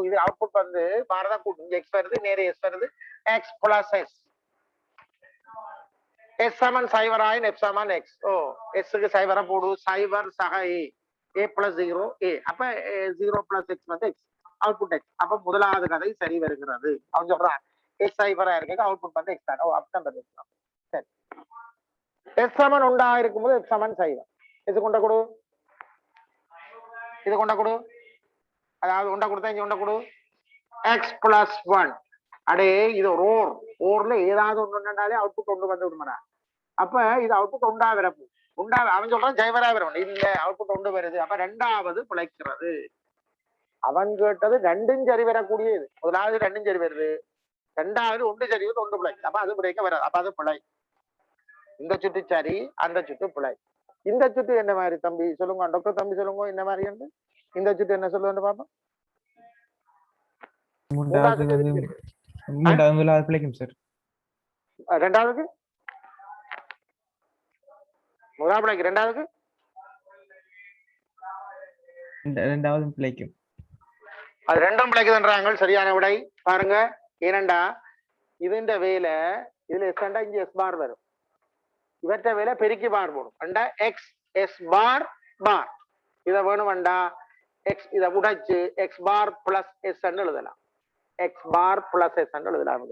இது அவுட்புட் வந்து பாரதா கூட்டு, இங்க எக்ஸ் வருது, நேரே எஸ் வருது, எக்ஸ் பிளஸ் எஸ். எஸ் சமன் சைவர் ஆயின் எஃப் சமன் எக்ஸ். ஓ, எஸ்க்கு சைவரா போடு, சைவர் சக ஏ, ஏ பிளஸ் 0 ஏ. அப்ப 0 பிளஸ் எக்ஸ் வந்து எக்ஸ், அவுட்புட் எக்ஸ். அப்ப முதலாவது கதை சரி வருகிறது. அவன் சொல்றான் எஸ் சைவரா இருக்கு, அவுட்புட் வந்து எக்ஸ் தான். ஓ, அப்படி சரி. எஸ் சமன் உண்டா இருக்கும்போது எக்ஸ் சமன் சைவர். இது கொண்ட கொடு, இது கொண்ட கொடு. அதாவது உண்டை கொடுத்தா இங்க உண்டை கொடு, எக்ஸ் பிளஸ் 1. அடே இது ஒரு ஓர்ல ஏதாவது ஒண்ணுனாலே அவுட்புட் ஒன்று வந்து விடுமாடா. அப்ப இது அவுட்புட் உண்டா வரப்பு, உண்டா. அவன் சொல்றான் ஜெயவரா வரும், இல்ல அவுட்புட் ஒன்று வருது. அப்ப ரெண்டாவது பிழைக்கிறது. அவன் கேட்டது ரெண்டும் சரி வரக்கூடியது. முதலாவது ரெண்டும் சரி வருது, ரெண்டாவது ஒன்று சரி வருது, ஒன்று பிழை. அப்ப அது பிழைக்க வராது, அப்ப அது பிழை. இந்த சுட்டு சரி, அந்த சுட்டு பிழை. இந்த சுட்டு என்ன மாதிரி தம்பி சொல்லுங்க, டாக்டர் தம்பி சொல்லுங்க, என்ன மாதிரி என்று இந்த சுட்டு என்ன சொல்லுன்னு பாப்போம். ரெண்டாவதுக்கு முதல் பிழைக்கு, ரெண்டாவது பிழைக்கும். அது ரெண்டும் பிழைக்குதுன்றாங்க. சரியான விடை பாருங்க. ஏனண்டா இதுன்ற வேலை இதுல எஸ்டா இங்க எஸ் பார் வரும். இவற்றை விலை பெருக்கி பார் போடும் அண்டா எக்ஸ் எஸ் பார் பார் இதை வேணும்டா எக்ஸ் இதை உடைச்சு எக்ஸ் பார் பிளஸ் எஸ் எழுதலாம் எக்ஸ் பார் பிளஸ் எஸ் எழுதலாம்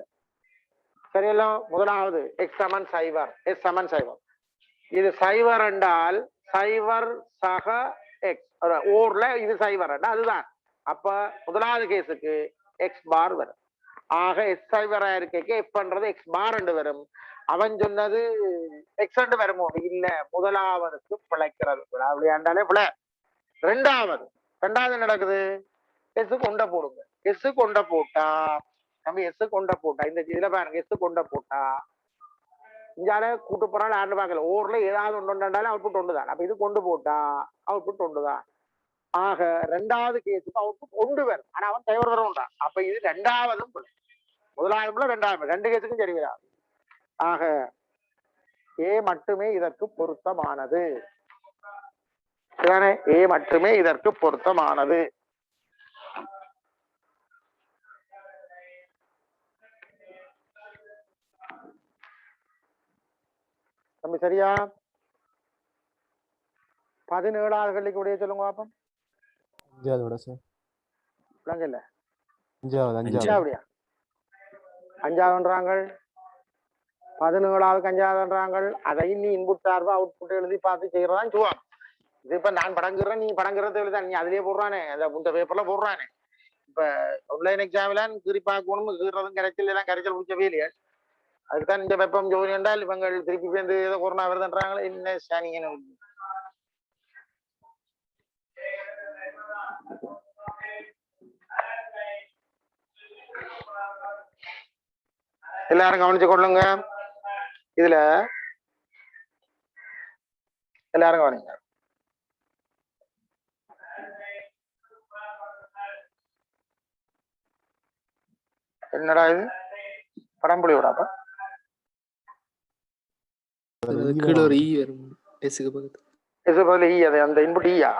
சரியല്ലോ முதலாவது எக்ஸ் சமன் சைவர் எஸ் சமன் சைவர் இது சைவர் என்றால் சைவர் சக எக்ஸ் ஓர்ல இது சைவர் அதுதான் அப்ப முதலாவது கேஸுக்கு எக்ஸ் பார் வரும் ஆக எக்ஸ் சைவரா இருக்க எஃப் பண்றது எக்ஸ் பார் என்று வரும் அவன் சொன்னது எக்ஸ் என்று வருமோ இல்ல முதலாவதுக்கு பிழைக்கிறது அப்படியாண்டாலே பிழை ரெண்டாவது நடக்குது எஸ் கொண்ட போடுங்க எஸ் கொண்ட போட்டா நம்ம எஸ் கொண்ட போட்டா இந்த இதுல பாருங்க எஸ் கொண்ட போட்டா இங்கால கூட்டு போறாலும் ஆண்டு பார்க்கல ஓர்ல ஏதாவது ஒன்றுண்டாலும் அவுட்புட் ஒன்றுதான் அப்ப இது கொண்டு போட்டா அவுட்புட் ஒன்றுதான் ஆக ரெண்டாவது கேஸுக்கு அவுட்புட் ஒன்று வரும் ஆனா அவன் சைவர் வரும்ன்றான் அப்ப இது ரெண்டாவதும் முதலாவது ரெண்டாவது ரெண்டு கேஸுக்கும் சரி வராது ஆக ஏ மட்டுமே இதற்கு பொருத்தமானது ஏ மட்டுமே இதற்கு பொருத்தமானது தம்பி சரியா 17வது கேள்விக்கு விடைய சொல்லுங்க பாப்போம் 5வது விட சார் விளங்கல 5வது அப்படியா 5வதுன்றாங்க 17வது 5வதுன்றாங்க அதை நீ இன்புட் சார்பா அவுட்புட் எழுதி பார்த்து செய்யறதான் சுவாம் இது இப்ப நான் படங்குறேன் நீ படங்குறது எழுதான் நீ அதுலயே போடுறானே அந்த பேப்பர்ல போடுறானே இப்ப ஆன்லைன் எக்ஸாம்ல கீறி பார்க்கணும் கீறதும் கரைச்சல் எல்லாம் கரைச்சல் பிடிச்சவே இல்லையா அதுக்குதான் இந்த வெப்பம் ஜோதி என்றால் இவங்க திருப்பி சேர்ந்து ஏதோ கொரோனா வருதுன்றாங்களே என்ன ஸ்கேனிங் எல்லாரும் கவனிச்சு கொள்ளுங்க இதுல எல்லாரும் கவனிங்க என்னடா இது படம் புள்ளி விடாப்ப கீழ ஒரு ஈ வரும் எஸ்க்கு பக்கத்துல எஸ் பதில் ஈ அது அந்த இன்புட் ஈயா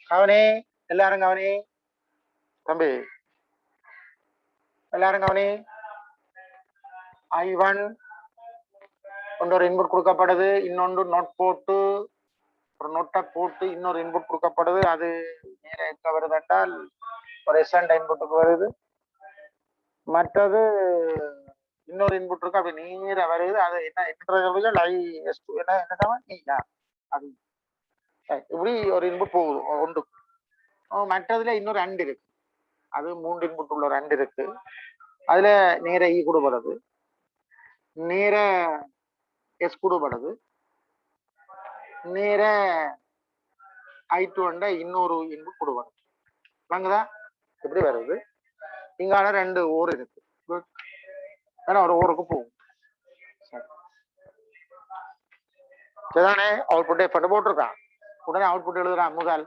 கவனி எல்லாரும் கவனி தம்பி எல்லாரும் கவனி I1 ஒரு இன்புட் கொடுக்கப்படுது இன்னொன்று நோட் போட்டு ஒரு நோட்டை போட்டு இன்னொரு இன்புட் கொடுக்கப்படுது அது நேர எங்க வருது என்றால் ஒரு எஸ்என்ட் இன்புட்டுக்கு வருது மற்றது இன்னொரு இன்புட் இருக்கு அப்படி நேர வருது அது என்ன அது இப்படி ஒரு இன்புட் போகுது ஒன்று மற்றதுல இன்னொரு 2 இருக்கு அது 3 இன்புட் உள்ள 2 இருக்கு அதுல நேர இ கொடுப்படுது நேர எஸ் கொடுப்படுது நேர I2 இன்னொரு இன்புட் கொடுப்படுது வாங்குதா எப்படி வருது இங்கால 2 ஓர் இருக்கு ஏன்னா ஒரு ஓருக்கு போகும் சரிதானே அவுட்புட் எஃபர்ட் போட்டிருக்கான் உடனே அவுட்புட் எழுதுறான் முதல்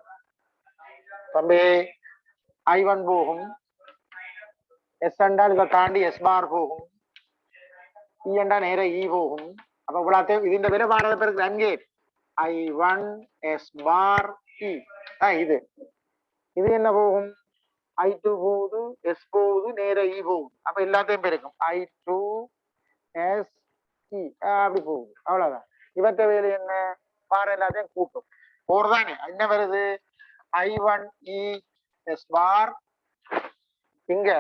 தம்பி I1 போகும் எஸ் என்றால் இதை தாண்டி எஸ் பார் போகும் இ என்றா நேர இ போகும் அப்ப இவ்வளவு இதுன்ற விலை பாரத பேருக்கு அங்கே I1 எஸ் பார் இ இது என்ன போகும் I2 போகுது எஸ் போகுது நேர இ போகுது அப்ப எல்லாத்தையும் பெருக்கும் I2 எஸ் இ அப்படி போகுது அவ்வளவுதான் இவற்ற வேலை என்ன பார எல்லாத்தையும் கூட்டும் போறதானே என்ன வருது I1 இ எஸ் பார் இங்க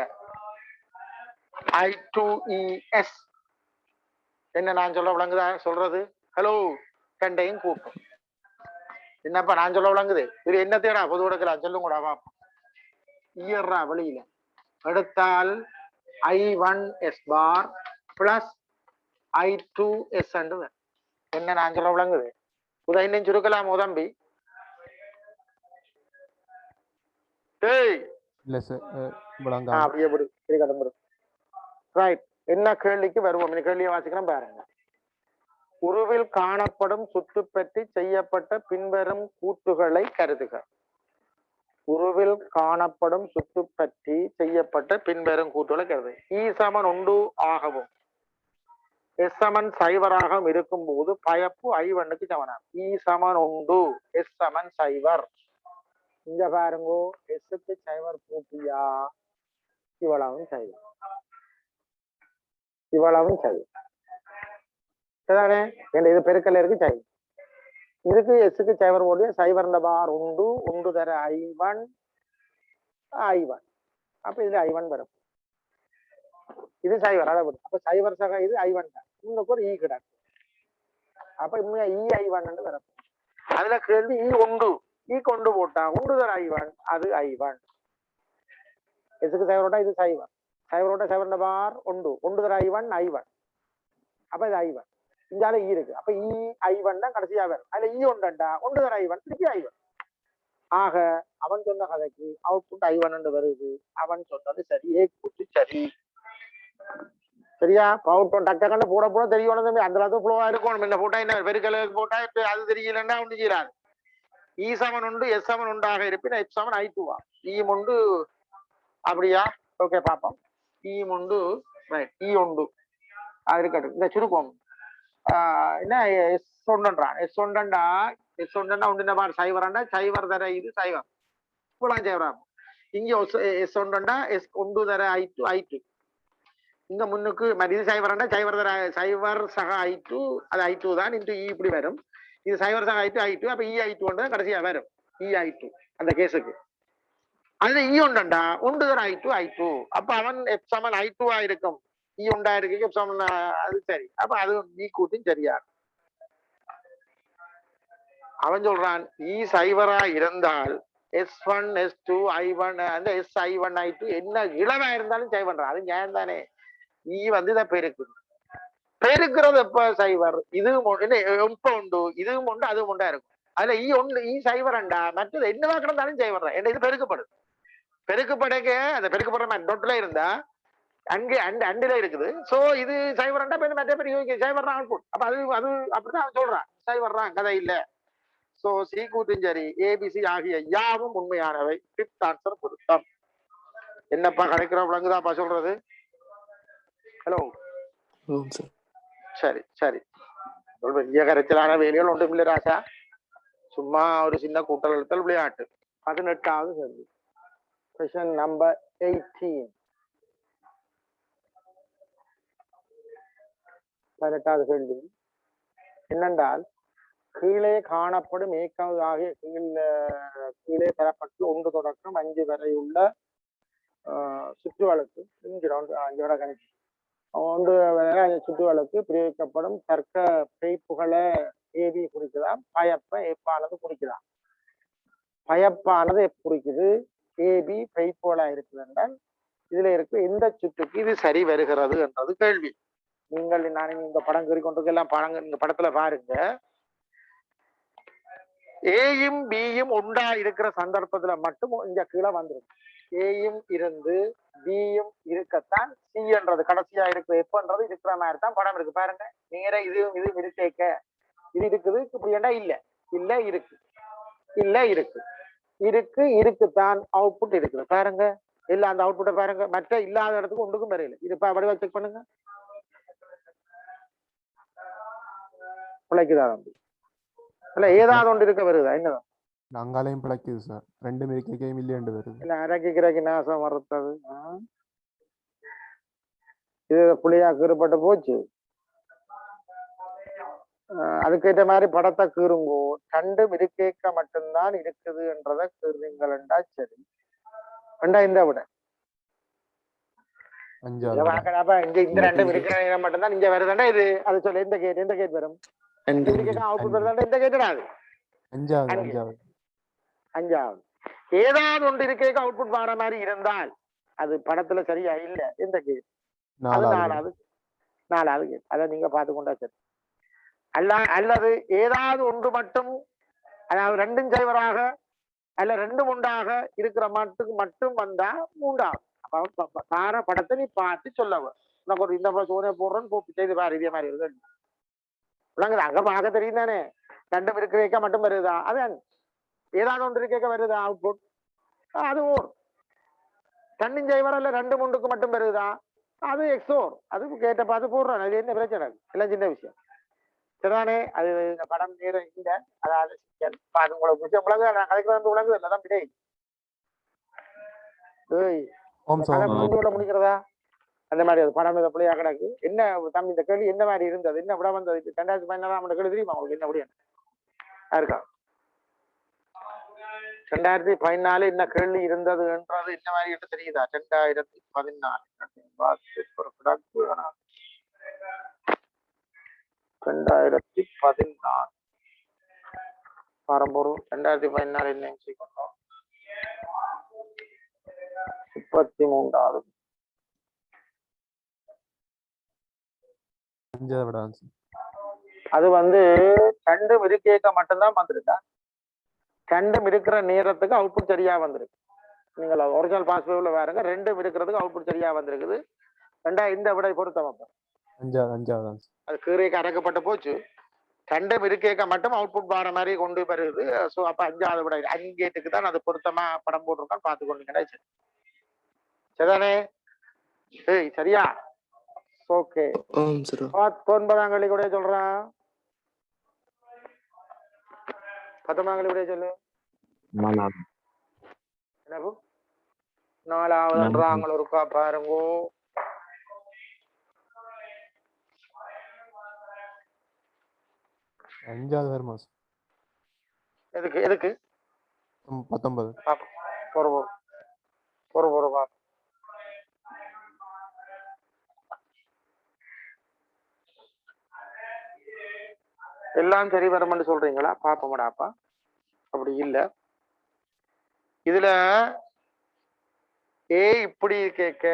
I2 இ எஸ் என்ன நான் சொல்ல விளங்குதா சொல்றது ஹலோ ரெண்டையும் கூட்டும் என்னப்பா நான் சொல்ல விளங்குது இது என்ன தேடா பொது கொடுக்கலாம் சொல்லுங்கடா பாப்போம் இயர்றா வெளியில எடுத்தால் I1 எஸ் பார் பிளஸ் I2 எஸ் என்ன நான் சொல்ல விளங்குது உதயம் சுருக்கலாம் உதம்பி என்ன கேள்விக்கு வருவோம் கேள்வியை வாசிக்கிறோம் பாருங்க உருவில் காணப்படும் சுற்று பற்றி செய்யப்பட்ட பின்வரும் கூற்றுகளை கருதுக உருவில் காணப்படும் சுற்று பற்றி செய்யப்பட்ட பின்வரும் கூற்றுகளை கருது E = 1 ஆகவும் S = 0 இருக்கும் போது பயப்பு I1க்கு சமனம் E = 1 S = 0 இங்க பாருங்க எஸ்க்கு 0 பூட்டியா இவ்வளவும் 0 இவ்வளவும் 0 சரிதானே? இது பெருக்கல்ல இருக்கு சைவர் இதுக்கு எஸ்க்கு சைவர் போட்டு சைவர் பார் உண்டு உண்டு தர I1 I1 அப்ப இதுல I1 வரும் இது சைவர் அளவு அப்ப சைவர் சக இது I1 தான் இன்னும் ஒரு கிடக்கு அப்ப உண்மையா I1 வரும் அதுல கேள்வி உண்டு கொண்டு போட்டா உண்டு தர I1 அது I1 எதுக்கு சைவரோட்டா இது சைவர் சைவரோட்ட சைவர் பார் உண்டு தர I1 அப்ப இது I1 இங்கால இருக்கு அப்ப I1 தான் கடைசியா வரும் அதுல ஒன்றுண்டா ஒன்று தர I1 திருப்பி I1 ஆக அவன் சொன்ன கதைக்கு அவுட்புட் I1 வருது அவன் சொன்னது சரி ஏ கூட்டு சரி சரியா அவுட்புட் டக்க போட போட தெரியணும் அந்த அளவுக்கு ஃப்ளோவா இருக்கும் என்ன போட்டா என்ன பெருக்கலுக்கு போட்டா இப்ப அது தெரியலன்னா ஒண்ணு செய்யறாரு E7 உண்டு S7 உண்டாக இருப்பின் F7 I2 உண்டு அப்படியா ஓகே பாப்போம் உண்டு ரைட் உண்டு அது இருக்கட்டும் இந்த சுருக்கம் என்ன S1 உண்டு பாரு சைவரண்டா சைவர் தர இது சைவர் இப்பலாம் சைவரா இங்க S1 ஒன்று தர I2 இங்க முன்னுக்கு இது சைவரண்டா சைவர் தர சைவர் சக I2 அது I2 தான் இன்டு இப்படி வரும் இது சைவர் சக I2 அப்ப I2 தான் கடைசியா வரும் I2 அந்த கேஸுக்கு அதுல ஒன்றுண்டா ஒன்று தர I2 அப்ப அவன் F7 I2 இருக்கும் உண்டா இருக்கு F7 அது சரி அப்ப அது கூட்டும் சரியா அவன் சொல்றான் சைவரா இருந்தால் S1 S2 I1 அந்த SI1 I2 என்ன இளவா இருந்தாலும் சைவன்றான் அது நியாயம் தானே இதை பெருக்கிறது எப்ப சைவர் இது எப்ப உண்டு இதுவும் உண்டு அதுவும் உண்டா இருக்கும் அதுல ஒன்று சைவரண்டா மற்றது என்னவா கிடந்தாலும் சைவர்றா என்ன இது பெருக்குப்படைக்க அந்த பெருக்கப்படுற மாதிரி நொட்டுல இருந்தா அங்கே அண்டில இருக்குது சோ இது சைவரண்டா மற்ற பெரிய சைவர்றான் அவுட்புட் அப்ப அது அப்படிதான் அவன் சொல்றான் சைவர்றான் கதை இல்ல சோ சி கூட்டும் சரி ஏபிசி ஆகிய யாவும் உண்மையானவை ஃபிஃப்த் ஆன்சர் பொருத்தம் என்னப்பா கிடைக்கிற விளங்குதாப்பா சொல்றது ஹலோ சரி சரி பெரிய கரைச்சலான வேலைகள் ஒன்றும் இல்லை ராசா சும்மா ஒரு சின்ன கூட்டல் எழுத்தல் விளையாட்டு 18வது கேள்வி கொஸ்டின் நம்பர் 18 18வது கேள்வி என்னென்றால் கீழே காணப்படும் ஏக்கமாக கீழே பெறப்பட்டு 1 தொடக்கம் 5 வரை உள்ள சுற்றுவழக்கு 5 கணிச்சு 1 வரை சுற்றுவழக்கு பிரயோகிக்கப்படும் தர்க்க பிழைப்புகளை ஏபி குறிக்கலாம் பயப்ப எப்பானது குறிக்கலாம் பயப்பானது குறிக்குது ஏபி பிழைப்புகளா இருக்குது என்றால் இதுல இருக்கு எந்த சுற்றுக்கு இது சரி வருகிறது என்றது கேள்வி நீங்கள் நான் இந்த படம் குறிக்கொண்டிருக்கெல்லாம் படங்கள் இந்த படத்துல பாருங்க ஏயும் பியும் உண்டா இருக்கிற சந்தர்ப்பத்துல மட்டும் இங்க கீழே வந்துடும் ஏயும் இருந்து பியும் இருக்கத்தான் சி என்றது கடைசியா இருக்கு எப்பன்றது இருக்கிற மாதிரி தான் படம் இருக்கு பாருங்க நேர இது இருக்கேக்க இது இருக்குது இப்படி என்ன இல்ல இருக்கு இருக்குத்தான் அவுட்புட் இருக்குது பாருங்க இல்ல அந்த அவுட்புட்டை பாருங்க மற்ற இல்லாத இடத்துக்கு ஒன்றுக்கும் வரையில இது வடிவா செக் பண்ணுங்க பிழைக்குதா தம்பி இல்ல ஏதாவது ஒன்று இருக்க வருதா என்னதான் அங்காலையும் பிழைக்குது சார் 2 மில்லியன் மில்லியன் வருது இல்ல அரக்கிக்கிறக்கு நாசம் மறுத்தது இது புளியா கீறுபட்டு போச்சு அதுக்கேற்ற மாதிரி படத்தை கீறுங்கோ 2 இருக்கேக்க மட்டும்தான் இருக்குது என்றதை கீறுறீங்களா சரி ரெண்டா இந்த விட இங்க இந்த 2 இருக்கிற மட்டும்தான் இங்க வருதுன்னா இது அது சொல்லு எந்த கேட் வரும் அவுட்புட் வருதாண்டா இந்த கேட்டுடாது 5வது ஏதாவது ஒன்று இருக்கேக்க அவுட்புட் வர மாதிரி இருந்தால் அது படத்துல சரியா இல்ல எந்த கேட் அது 4வது கேட் அதை நீங்க பார்த்து கொண்டா சரி அல்லது ஏதாவது ஒன்று மட்டும் அதாவது 2 சைவராக அல்ல 2 உண்டாக இருக்கிற மட்டும் வந்தா 3வது கார படத்தை நீ பார்த்து சொல்லவ உனக்கு ஒரு இந்த சோனை போடுறோன்னு செய்து பாரு இதே மாதிரி இருக்கு விளங்குது அங்க பார்க்க தெரியும் தானே 2 இருக்கிறேக்க மட்டும் வருதா அதான் ஏதாவது ஒன்று இருக்க வருதா அவுட்புட் அது ஓர் 2 சைவர் அல்ல 2 முண்டுக்கு மட்டும் வருதா அது எக்ஸோர் அது கேட்ட பார்த்து போடுறோம் அது என்ன பிரச்சனை எல்லாம் சின்ன விஷயம் சரிதானே அது இந்த படம் நேரம் இல்லை அதாவது உங்களுக்கு விஷயம் விளங்குது நான் கதைக்கு வந்து விளங்குது இல்லதான் விடை முடிக்கிறதா அந்த மாதிரி அது பணம் இதை பிள்ளையா கிடக்கு. என்ன தம்பி இந்த கேள்வி என்ன மாதிரி இருந்தது, என்ன விட வந்தது? 2014 கேள்வி தெரியுமா உங்களுக்கு? என்ன அப்படியா இருக்கா? 2014 என்ன கேள்வி இருந்ததுன்றது என்ன மாதிரி என்று தெரியுதா? 2014 2014 பரம்பொரு 2014 என்ன கொண்டோம்? 33வது. 5 விட ஆன்சர். அது வந்து 2 மிருக்கேக்க மட்டும்தான் வந்திருக்கா. 2 இருக்கிற நேரத்துக்கு அவுட்புட் சரியா வந்திருக்கு. நீங்கள் ஒரிஜினல் பாஸ்வேர்ட்ல பாருங்க, 2 இருக்கிறதுக்கு அவுட்புட் சரியா வந்திருக்குது. இந்த விடை பொருத்தம் அப்ப 5வது ஆன்சர். அது கீரைக்கு அடக்கப்பட்ட போச்சு. 2 இருக்கேக்க மட்டும் அவுட்புட் வர மாதிரி கொண்டு வருது. ஸோ அப்ப 5வது விடை அங்கேட்டுக்கு தான் அது பொருத்தமா படம் போட்டிருக்கான், பார்த்து கொண்டு சரிதானே? ஏய் சரியா? ஓகே. 9ஆம் கேள்வி கூட சொல்றான். 10ஆம் கேள்வி கூட சொல்லு. என்ன 4வது ஒருக்கா பாருங்கோ. அஞ்சாவது வருமா? எதுக்கு எதுக்கு 19. பொறு எல்லாம் சரி வரும்னு சொல்றீங்களா? பாப்போம்டாப்பா. அப்படி இல்ல, இதுல ஏ இப்படி கேட்க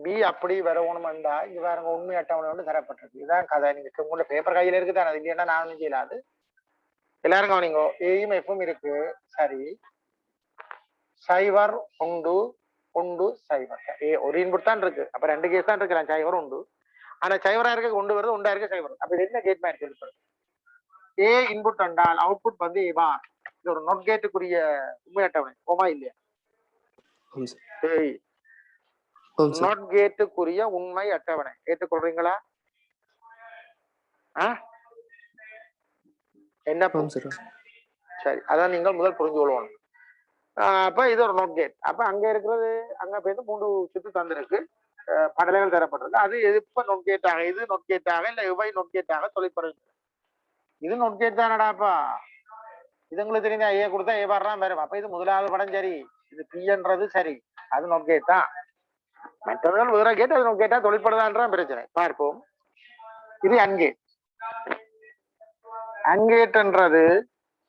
பி அப்படி வரணும்டா. இது பாருங்க, உண்மை அட்டவணை ஒன்று தரப்பட்டிருக்கு. இதுதான் கதை. நீங்க உங்களோட பேப்பர் கையில இருக்குதான், அது இல்லையா நான் ஒன்றும் செய்யலாது. எல்லாரும் கவனிங்க, ஏயும் எஃப்பும் இருக்கு. சரி, சைவர் உண்டு உண்டு சைவர். ஏ ஒரு இன்புட் தான் இருக்கு. அப்ப 2 கேஸ் தான் இருக்கு. சைவர் உண்டு. ஆனா சைவரா இருக்க கொண்டு வருது, உண்டா இருக்க சைவர். அப்ப இது என்ன கேட் மேட்ச் இருக்கு? ஏ இன்புட் என்றால் அவுட்புட் வந்து ஏ பார். இது ஒரு நோட் கேட்டுக்குரிய உண்மை அட்டவணை. ஓமா இல்லையா? நோட் கேட்டுக்குரிய உண்மை அட்டவணை ஏற்றுக்கொள்றீங்களா? என்ன? சரி, அதான் நீங்கள் முதல் புரிஞ்சு கொள்ளணும். அப்ப இது ஒரு நோட் கேட். அப்ப அங்க இருக்கிறது, அங்க போய் 3 சுற்று தந்திருக்கு, படலைகள் தரப்பட்டிருக்கு. அது எப்ப நோட் கேட்டாக, இது நோட் கேட்டாக இல்ல இவை நோட் கேட்டாக தொழிற்படுது. இது நோட் கேட் தானடாப்பா. இது உங்களுக்கு தெரிஞ்சா ஏ கொடுத்தா ஏ பார் தான் வரும். அப்ப இது முதலாவது படம் சரி, இது பின்றது சரி, அது நோட் கேட் தான். மற்றவர்கள் வேற கேட், அது நோட் கேட்டா தொழிற்படுதான்ற பிரச்சனை. பார்ப்போம். இது அன்கேட். அன்கேட்ன்றது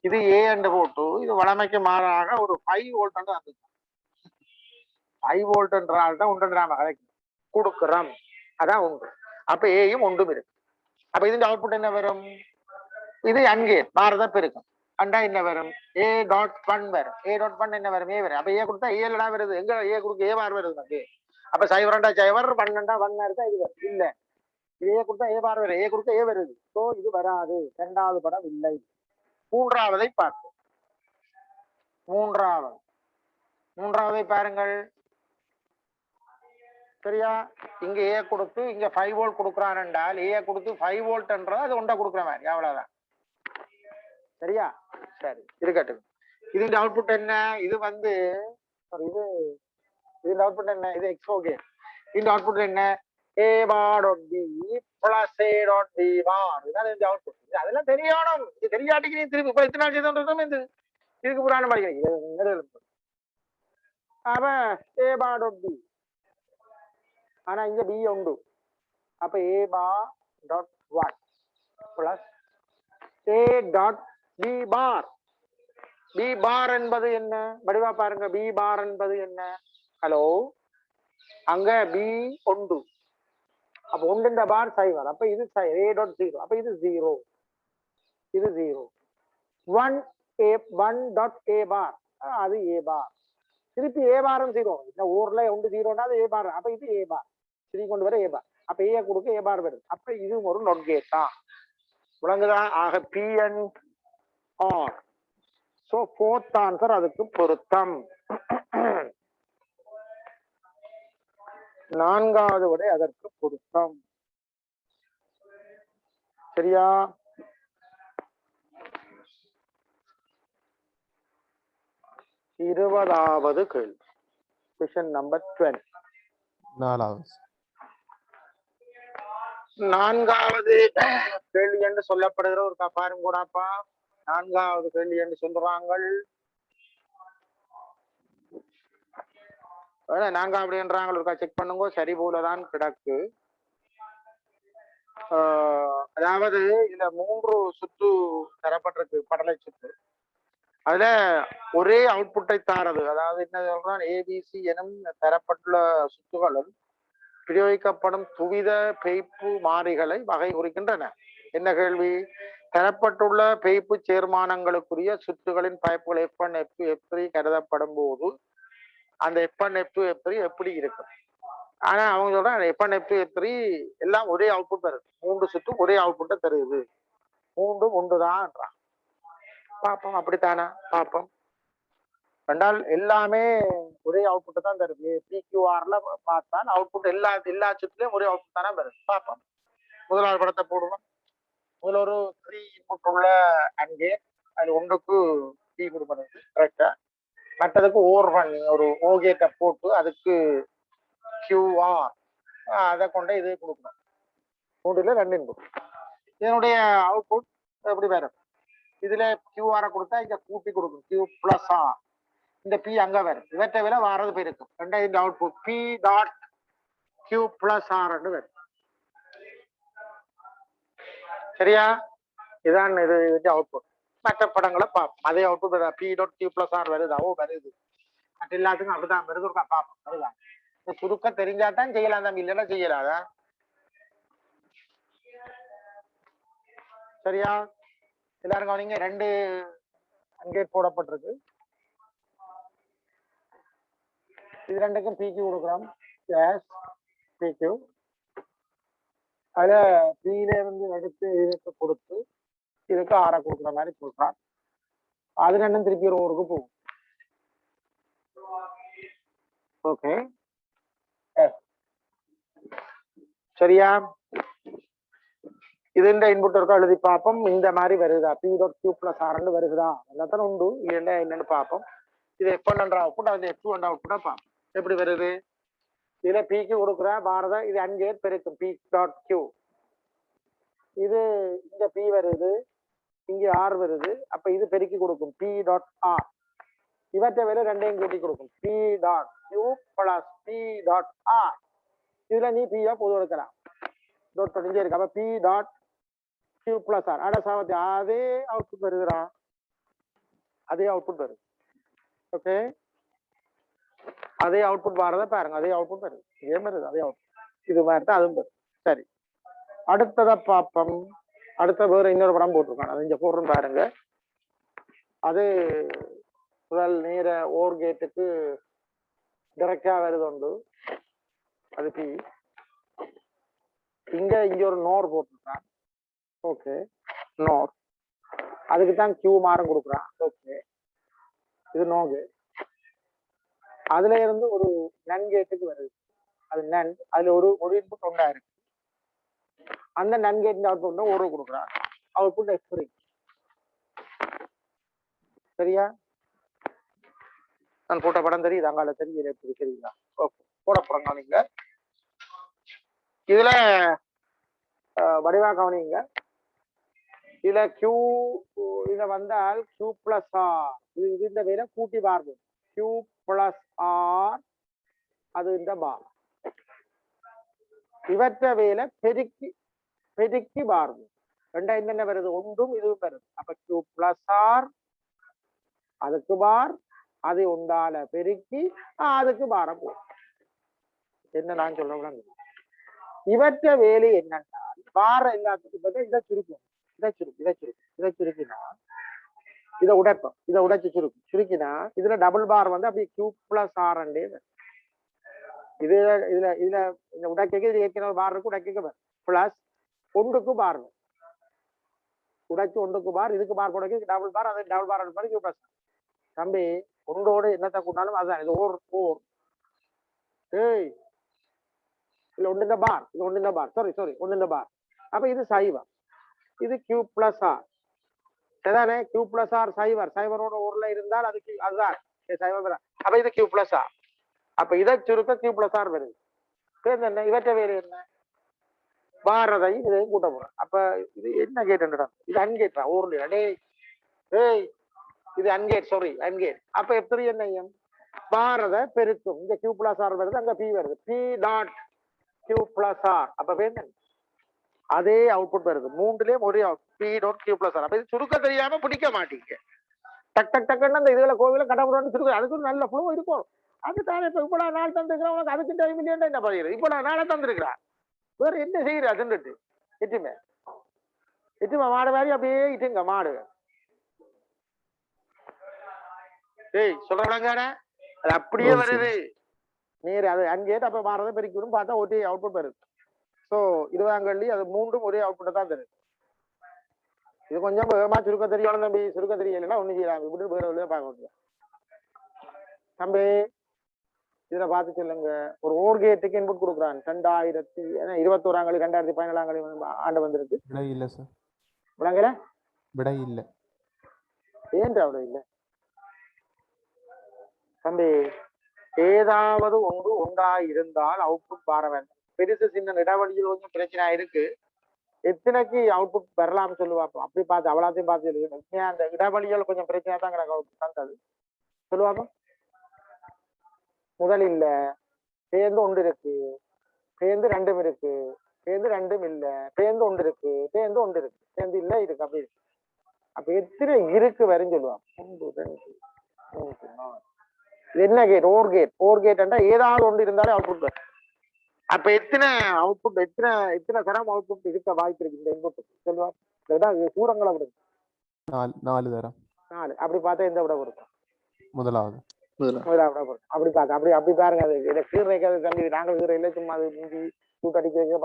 இது ஏ என்று போட்டு, இது வளமைக்கு மாறாக ஒரு 5 வோல்ட் வந்து 5 வோல்ட் என்றால் தான் உண்டு நாம கொடுக்கிறோம். அதான் உண்டு. அப்ப ஏயும் ஒன்றும் இருக்கு. அப்ப இதுல அவுட்புட் என்ன வரும்? இது அன்கேட் மாறுதான் பெருக்கும். அண்டா என்ன வரும்? ஏ டாட் 1 வரும். ஏ டாட் 1 என்ன வரும்? ஏ வரும். அப்ப ஏ கொடுத்தா ஏ லடா வருது. எங்க ஏ கொடுக்க ஏ பார் வருது நமக்கு. அப்ப சைவரண்டா சைவர், 1 1 இருக்கா? இது வரும் இல்ல. இது ஏ கொடுத்தா ஏ பார் வரும். ஏ கொடுத்தா ஏ வருது. சோ இது வராது. 2வது படம் இல்லை. 3வதை பார்ப்போம். 3வதை பாருங்கள். சரியா? இங்க ஏ கொடுத்து இங்க 5 வோல்ட் கொடுக்குறான் என்றால் ஏ கொடுத்து 5 வோல்ட் என்றது அது ஒன்றை கொடுக்குற மாதிரி அவ்வளவுதான். சரியா? சரி, இருக்கட்டும். இதுல அவுட்புட் என்ன? இது வந்து இது இதுல அவுட்புட் என்ன? இது எக்ஸோ கேட். இந்த அவுட்புட் என்ன? A bar dot B plus A dot B bar. இதுதான் இந்த அவுட்புட். அதெல்லாம் தெரியணும். இது தெரியாட்டிக்கு நீ திருப்பி இப்ப எத்தனை நாள் செய்தோன்றதும் இந்த இதுக்கு புராணம் படிக்கிறீங்க. அப்ப ஏ பார் டாட் பி, ஆனா இங்க பி உண்டு. அப்ப A bar dot 1 plus A dot B bar. B bar என்பது என்ன? வடிவா பாருங்க. பி பார் என்பது என்ன? ஹலோ, அங்க பி உண்டு. அப்ப ஒன்று இந்த பார் சைவர். அப்ப இது ஏ டாட் 0. அப்ப இது 0. இது 0. 1 டாட் ஏ பார், அது ஏ பார். திருப்பி ஏ பாரும் 0. இந்த ஊர்ல ஒன்று 0னா அது ஏ பார். அப்ப இது ஏ பார். திருப்பி கொண்டு வர ஏ பார். அப்ப ஏ கொடுக்க ஏ பார் வருது. அப்ப இது ஒரு நோட் கேட் தான். விளங்குதான்? ஆக P and R. So 4th answer அதுக்கு பொருத்தம். 4வது விடை அதற்கு பொருத்தம். சரியா? இருபதாவது கேள்வி. Question number 12. 4வது. நான்காவது கேள்வி என்று சொல்லப்படுகிற ஒரு பாருங்க கூடாப்பா. நான்காவது கேள்வி என்று சொல்றாங்க. நான்காவது என்றாங்க ஒருக்கா செக் பண்ணுங்க. சரி போலதான் கிடக்கு. அதாவது இதுல 3 சுற்று தரப்பட்டிருக்கு, படலை சுற்று. அதுல ஒரே அவுட்புட்டை தாரது, அதாவது என்ன சொல்றான், ஏபிசி எனும் தரப்பட்டுள்ள சுற்றுகளும் பிரயோகிக்கப்படும் துவித பெய்ப்பு மாறிகளை வகை குறிக்கின்றன. என்ன கேள்வி? தரப்பட்டுள்ள பெய்ப்பு சேர்மானங்களுக்குரிய சுற்றுகளின் பைப்புகள் F1 F2 F3 கருதப்படும் போது அந்த F1 F2 F3 எப்படி இருக்கும்? ஆனா அவங்க சொல்றாங்க F1 F2 F3 எல்லாம் ஒரே அவுட்புட் தருது, 3 சுற்று ஒரே அவுட்புட்டை தருது, 3 ஒன்றுதான்றான். பார்ப்போம், அப்படித்தானே பார்ப்போம். ரெண்டால் எல்லாமே ஒரே அவுட்புட்டை தான் தருது. PQRல பார்த்தால் அவுட்புட் எல்லா சுற்றுலையும் ஒரே அவுட்புட் தானே வருது. பார்ப்போம். முதலாவது படத்தை போடுவோம். முதல்ல ஒரு 3 இன்புட் உள்ள அங்கே அது ஒன்றுக்கு P கொடுக்கறது கரெக்டா. மற்றதுக்கு ஓவர் பண்ணி ஒரு ஓகேட்டை போட்டு அதுக்கு QR அதை கொண்டு இது கொடுக்கணும். 3ல 2 இன்புட். இதனுடைய அவுட்புட் எப்படி வரும்? இதுல QR கொடுத்தா இங்க கூட்டி கொடுக்கும், Q+R. இந்த P அங்க வரும், இவற்றை விட வாரது போயிருக்கும். ரெண்டாவது அவுட்புட் P டாட் Q+R வரும். சரியா? இதான் இது அவுட்புட். மற்ற படங்களை பார்ப்போம். அதே அவுட்புட் P டாட் Q+R வருதாவோ வருது. மற்ற எல்லாத்துக்கும் அப்படிதான் வருது. பார்ப்போம். அதுதான் சுருக்க தெரிஞ்சாதான் செய்யலாம் தான், இல்லைன்னா செய்யலாத. சரியா? எல்லாரும் கவனிங்க. 2 அங்கே போடப்பட்டிருக்கு. இது ரெண்டுக்கும் PQ கொடுக்குறோம். PQ அதுல Pல இருந்து எடுத்து இதுக்கு கொடுத்து இதுக்கு R கொடுக்குற மாதிரி சொல்றான். அது ரெண்டும் திருப்பி ஒரு ஊருக்கு போகும். ஓகே, சரியா? இது இந்த இன்புட் இருக்கா எழுதி பார்ப்போம். இந்த மாதிரி வருதா? P dot Q+R வருகுதா? எல்லாத்தான் உண்டு, இல்லைன்னா என்னன்னு பார்ப்போம். இது F1 என்ற அவுட்புட், அது F2 என்ற அவுட்புட்டா பார்ப்போம் எப்படி வருது. இதுல PQ கொடுக்குற பாரத இது அங்கே பெருக்கும் P டாட் Q. இது இங்க P வருது, இங்க R வருது. அப்ப இது பெருக்கி கொடுக்கும் P டாட் R. இவற்றை வேற ரெண்டையும் கூட்டி கொடுக்கும் P dot Q plus P dot R. இதுல நீ P பொது எடுக்கலாம், டோட் பண்ணிட்டே இருக்கு. அப்ப P டாட் Q+R அட சாவத்தி அதே அவுட்புட் வருதுடா, அதே அவுட்புட் வருது. ஓகே, அதே அவுட்புட் வரத பாருங்க, அதே அவுட்புட் வருது. இதே மாதிரி அதே அவுட்புட் இது மாதிரி தான் அதுவும் வருது. சரி, அடுத்ததை பார்ப்போம். அடுத்த வேற இன்னொரு படம் போட்டிருக்காங்க, அது இங்க போடுறோம் பாருங்க. அது முதல் நேர ஓர் கேட்டுக்கு டைரக்டா வருது உண்டு, அது P. இங்க ஒரு நோர் போட்டிருக்கான். ஓகே, நோர் அதுக்கு தான் Q மாறம் கொடுக்குறான். ஓகே, இது நோகு. அதுல இருந்து ஒரு நன் கேட்டுக்கு வருது, அது நன். அதுல ஒரு இன்புட் ஒன்றா இருக்கு. அந்த நன் கேட் அவுட்புட் ஒரு கொடுக்குறான், அவுட்புட் F3. சரியா? நான் போட்ட படம் தெரியுது, அங்கால தெரியுது எப்படி தெரியுதா? ஓகே, போட போறாங்க நீங்க. இதுல வடிவா கவனிங்க. இதுல Q இத வந்தால் Q+R, இது இந்த வேலை கூட்டி பார்ப்போம். Q+R அது இந்த பார். இவற்ற வேலை பெருக்கி பார்ப்போம். ரெண்டாயிரம் என்ன வருது, ஒன்றும் இதுவும் வருது. அப்ப Q+R அதுக்கு பார், அது ஒன்றால பெருக்கி அதுக்கு பார போகும். என்ன நான் சொல்றேன், இவற்ற வேலை என்னென்றால் பார எல்லாத்துக்கும் இதை சுருக்கும், இதை சுருக்கினா இதை உடைப்போம், இதை உடைச்சு சுருக்கினா இதுல டபுள் பார் வந்து அப்படியே Q+R இதுல இந்த உடைக்க இது ஏற்கனவே பார் இருக்கு, உடைக்க பிளஸ் ஒன்றுக்கு பார், உடைச்சு ஒன்றுக்கு பார், இதுக்கு பார் போட டபுள் பார், அது டபுள் பார் Q+R. தம்பி ஒன்றோடு என்னத்தை கூட்டாலும் அதுதான், இது ஓர் ஏய் இல்ல ஒன்று இந்த பார், இது ஒன்று இந்த பார், சாரி ஒன்று இந்த பார். அப்ப இது சைவர், இது Q+R. சரிதானே? Q+R சைவரோட ஊர்ல இருந்தால் அதுக்கு அதுதான் சைவர். அப்ப இது Q+R. அப்ப இதை சுருக்க Q+R வருது. இவற்ற வேறு என்ன, வாரதை இதையும் கூட்ட போறேன். அப்ப இது என்ன கேட்டுடா, இது அன்கேட்டா ஊர்ல டேய் ஏய் இது அன்கேட், சாரி அன்கேட். அப்ப எப்படி என்ன வாரத பெருக்கும், இங்க கியூ பிளஸ் ஆர் வருது, அங்க பி வருது, P dot Q plus R. அப்ப என்ன அதே அவுட்புட் வருது, மூன்றுலயும் ஒரே P dot Q plus R. அப்ப இது சுருக்க தெரியாம பிடிக்க மாட்டீங்க. டக் டக் டக்குன்னு அந்த இதுல கோவில கடவுள் சுருக்க, அதுக்கு ஒரு நல்ல ஃப்ளோ இருக்கும். அது தானே இப்ப இப்ப நான் நாள் தந்துருக்கிறேன் உனக்கு, அதுக்கு டைம் இல்லையா என்ன பண்ணுறது, இப்ப நான் நாளை தந்திருக்கிறேன், வேற என்ன செய்யற அதுன்னுட்டு எட்டுமே எட்டுமா மாடு மாதிரி அப்படியே இட்டுங்க மாடு. ஏய் சொல்றாங்க அது அப்படியே வருது நேரு, அது அங்கேட்டு அப்ப மாறதை பெருக்கணும் பார்த்தா ஒரே அவுட்புட் வருது. ஸோ 20 அது மூன்றும் ஒரே அவுட்புட்டை தான் தருது. இது கொஞ்சம் வேகமா சுருக்க தெரியணும் தம்பி, சுருக்க தெரியலைன்னா ஒண்ணு செய்யலாம், இப்படி வேற வழியா பார்க்க முடியும் தம்பி. இதுல பார்த்து சொல்லுங்க, ஒரு ஓர்கேட்டுக்கு இன்புட் கொடுக்குறான் 2021 2017 ஆண்டு வந்திருக்கு. விடை இல்ல சார், விளங்கல விடை இல்ல. ஏன் அவ்வளவு இல்லை தம்பி, ஏதாவது ஒன்று உண்டா இருந்தால் அவுட்புட் வர வேண்டும். பெருசு சின்ன இடைவெளியில் கொஞ்சம் பிரச்சனை இருக்கு, எத்தனைக்கு அவுட்புட் வரலாம்னு சொல்லுவாப்போம். அப்படி பார்த்து அவ்வளோத்தையும் பார்த்து எழுதுங்க. அந்த இடைவெளிகள் கொஞ்சம் பிரச்சனை தான் கிடக்கு, அவுட்புட் தந்தது சொல்லுவாப்போம். முதல் இல்ல, சேர்ந்து ஒன்று இருக்கு, சேர்ந்து ரெண்டும் இருக்கு, சேர்ந்து ரெண்டும் இல்ல, சேர்ந்து ஒன்று இருக்கு, சேர்ந்து ஒன்று இருக்கு, சேர்ந்து இல்ல இருக்கு, அப்படி இருக்கு. அப்ப எத்தனை இருக்கு வரும் சொல்லுவாங்க. 1 2 3 4. என்ன கேட்? ஓர் கேட். ஓர் கேட் ஏதாவது ஒன்று இருந்தாலே அவுட்புட் வரும். அப்ப எத்தனை அவுட்புட், எத்தனை தரம் அவுட்புட் இருக்க வாய்ப்பு இருக்கு இந்த இன்புட் சொல்லுவாங்க. சூரங்களை விடுங்க, 4 தரம். 4. அப்படி பார்த்தா எந்த விட கொடுக்கும்? முதலாவது. அப்படி பார்க்க அப்படி பாருங்க. அது இதை கீர் வைக்கிறது தம்பி, நாங்கள் கீரை இல்லை, சும்மா அது முந்தி கூட்டு அடிக்க வைக்க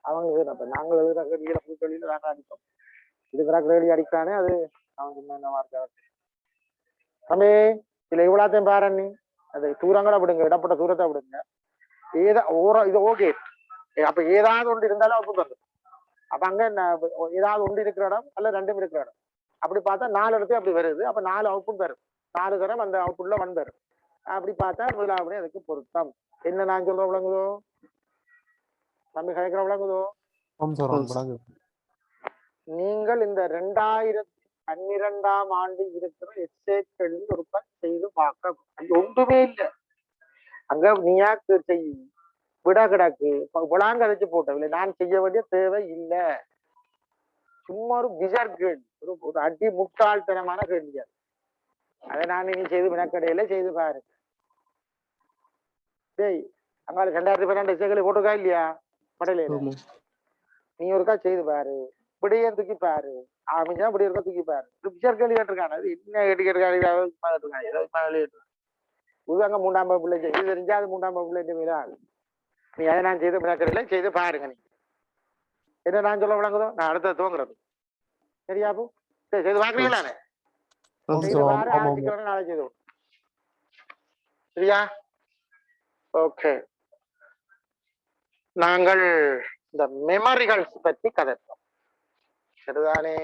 அவங்க கீழப்ப நாங்கள் எழுதுற கேள்வியில கூட்டணியில நாங்கள் அடிப்போம். இதுக்குறா கேள்வி அடிக்கானே அது அவன் சும்மா என்ன வார்த்தை தம்பி. இதுல இவ்வளோத்தையும் பாரு, நீ அது தூரங்களை விடுங்க, இடப்பட்ட தூரத்தை விடுங்க. இது ஓகே. அப்ப ஏதாவது ஒன்று இருந்தாலும் அவுட்புட் வருது. அப்ப அங்க ஏதாவது ஒன்று இருக்கிற இடம் அல்ல ரெண்டும் இருக்கிற இடம், அப்படி பார்த்தா 4 இடத்தையும் அப்படி வருது. அப்ப 4 அவுட்புட் வருது, 4 தரம் அந்த அவுட்புட்ல வரும். அப்படி பார்த்தா முதலாவது அதுக்கு பொருத்தம். என்ன நான் சொல்ற விளங்குதோ தம்பி, கதைக்கிற விளங்குதோ? நீங்கள் இந்த 2012ஆம் ஆண்டு இருக்கிற எஸ்ஏ கேள்வி ஒரு செய்து பார்க்க ஒன்றுமே இல்லை. அங்க நீயாக்கு செய்ய விட கிடக்கு, விளாங்க அதைச்சு போட்டவில்லை, நான் செய்ய வேண்டிய தேவை இல்லை. சும்மா ஒரு பிசர் கேள்வி, ஒரு அடி முட்டாள்தனமான கேள்வி. அதை நான் நீ செய்து வினக்கடையில செய்து பாரு. டேய் அங்கால 2012 எஸ்ஏ போட்டிருக்கா இல்லையா படையில? நீ ஒருக்கா செய்து பாரு, இப்படியே தூக்கி பாரு, அமைஞ்சா இப்படி இருக்க தூக்கி பாரு. பிக்சர் கேள்வி கேட்டிருக்காங்க, அது என்ன கேட்டுக்காங்க. அங்க 3ஆம் வகுப்புல இது தெரிஞ்சா அது 3ஆம் வகுப்புல மீதான். நீ அதை நான் செய்து விளக்கறதுல செய்து பாருங்க. நீ என்ன நான் சொல்ல விளங்குதோ நான் அடுத்த துவங்குறது. சரியாப்போ சரி செய்து பாக்குறீங்களா? செய்து பாரு, ஆரம்பிக்கிறோம் நாளை செய்து. சரியா? ஓகே, நாங்கள் இந்த மெமரிகள் பற்றி கதைப்போம். சரிதானே?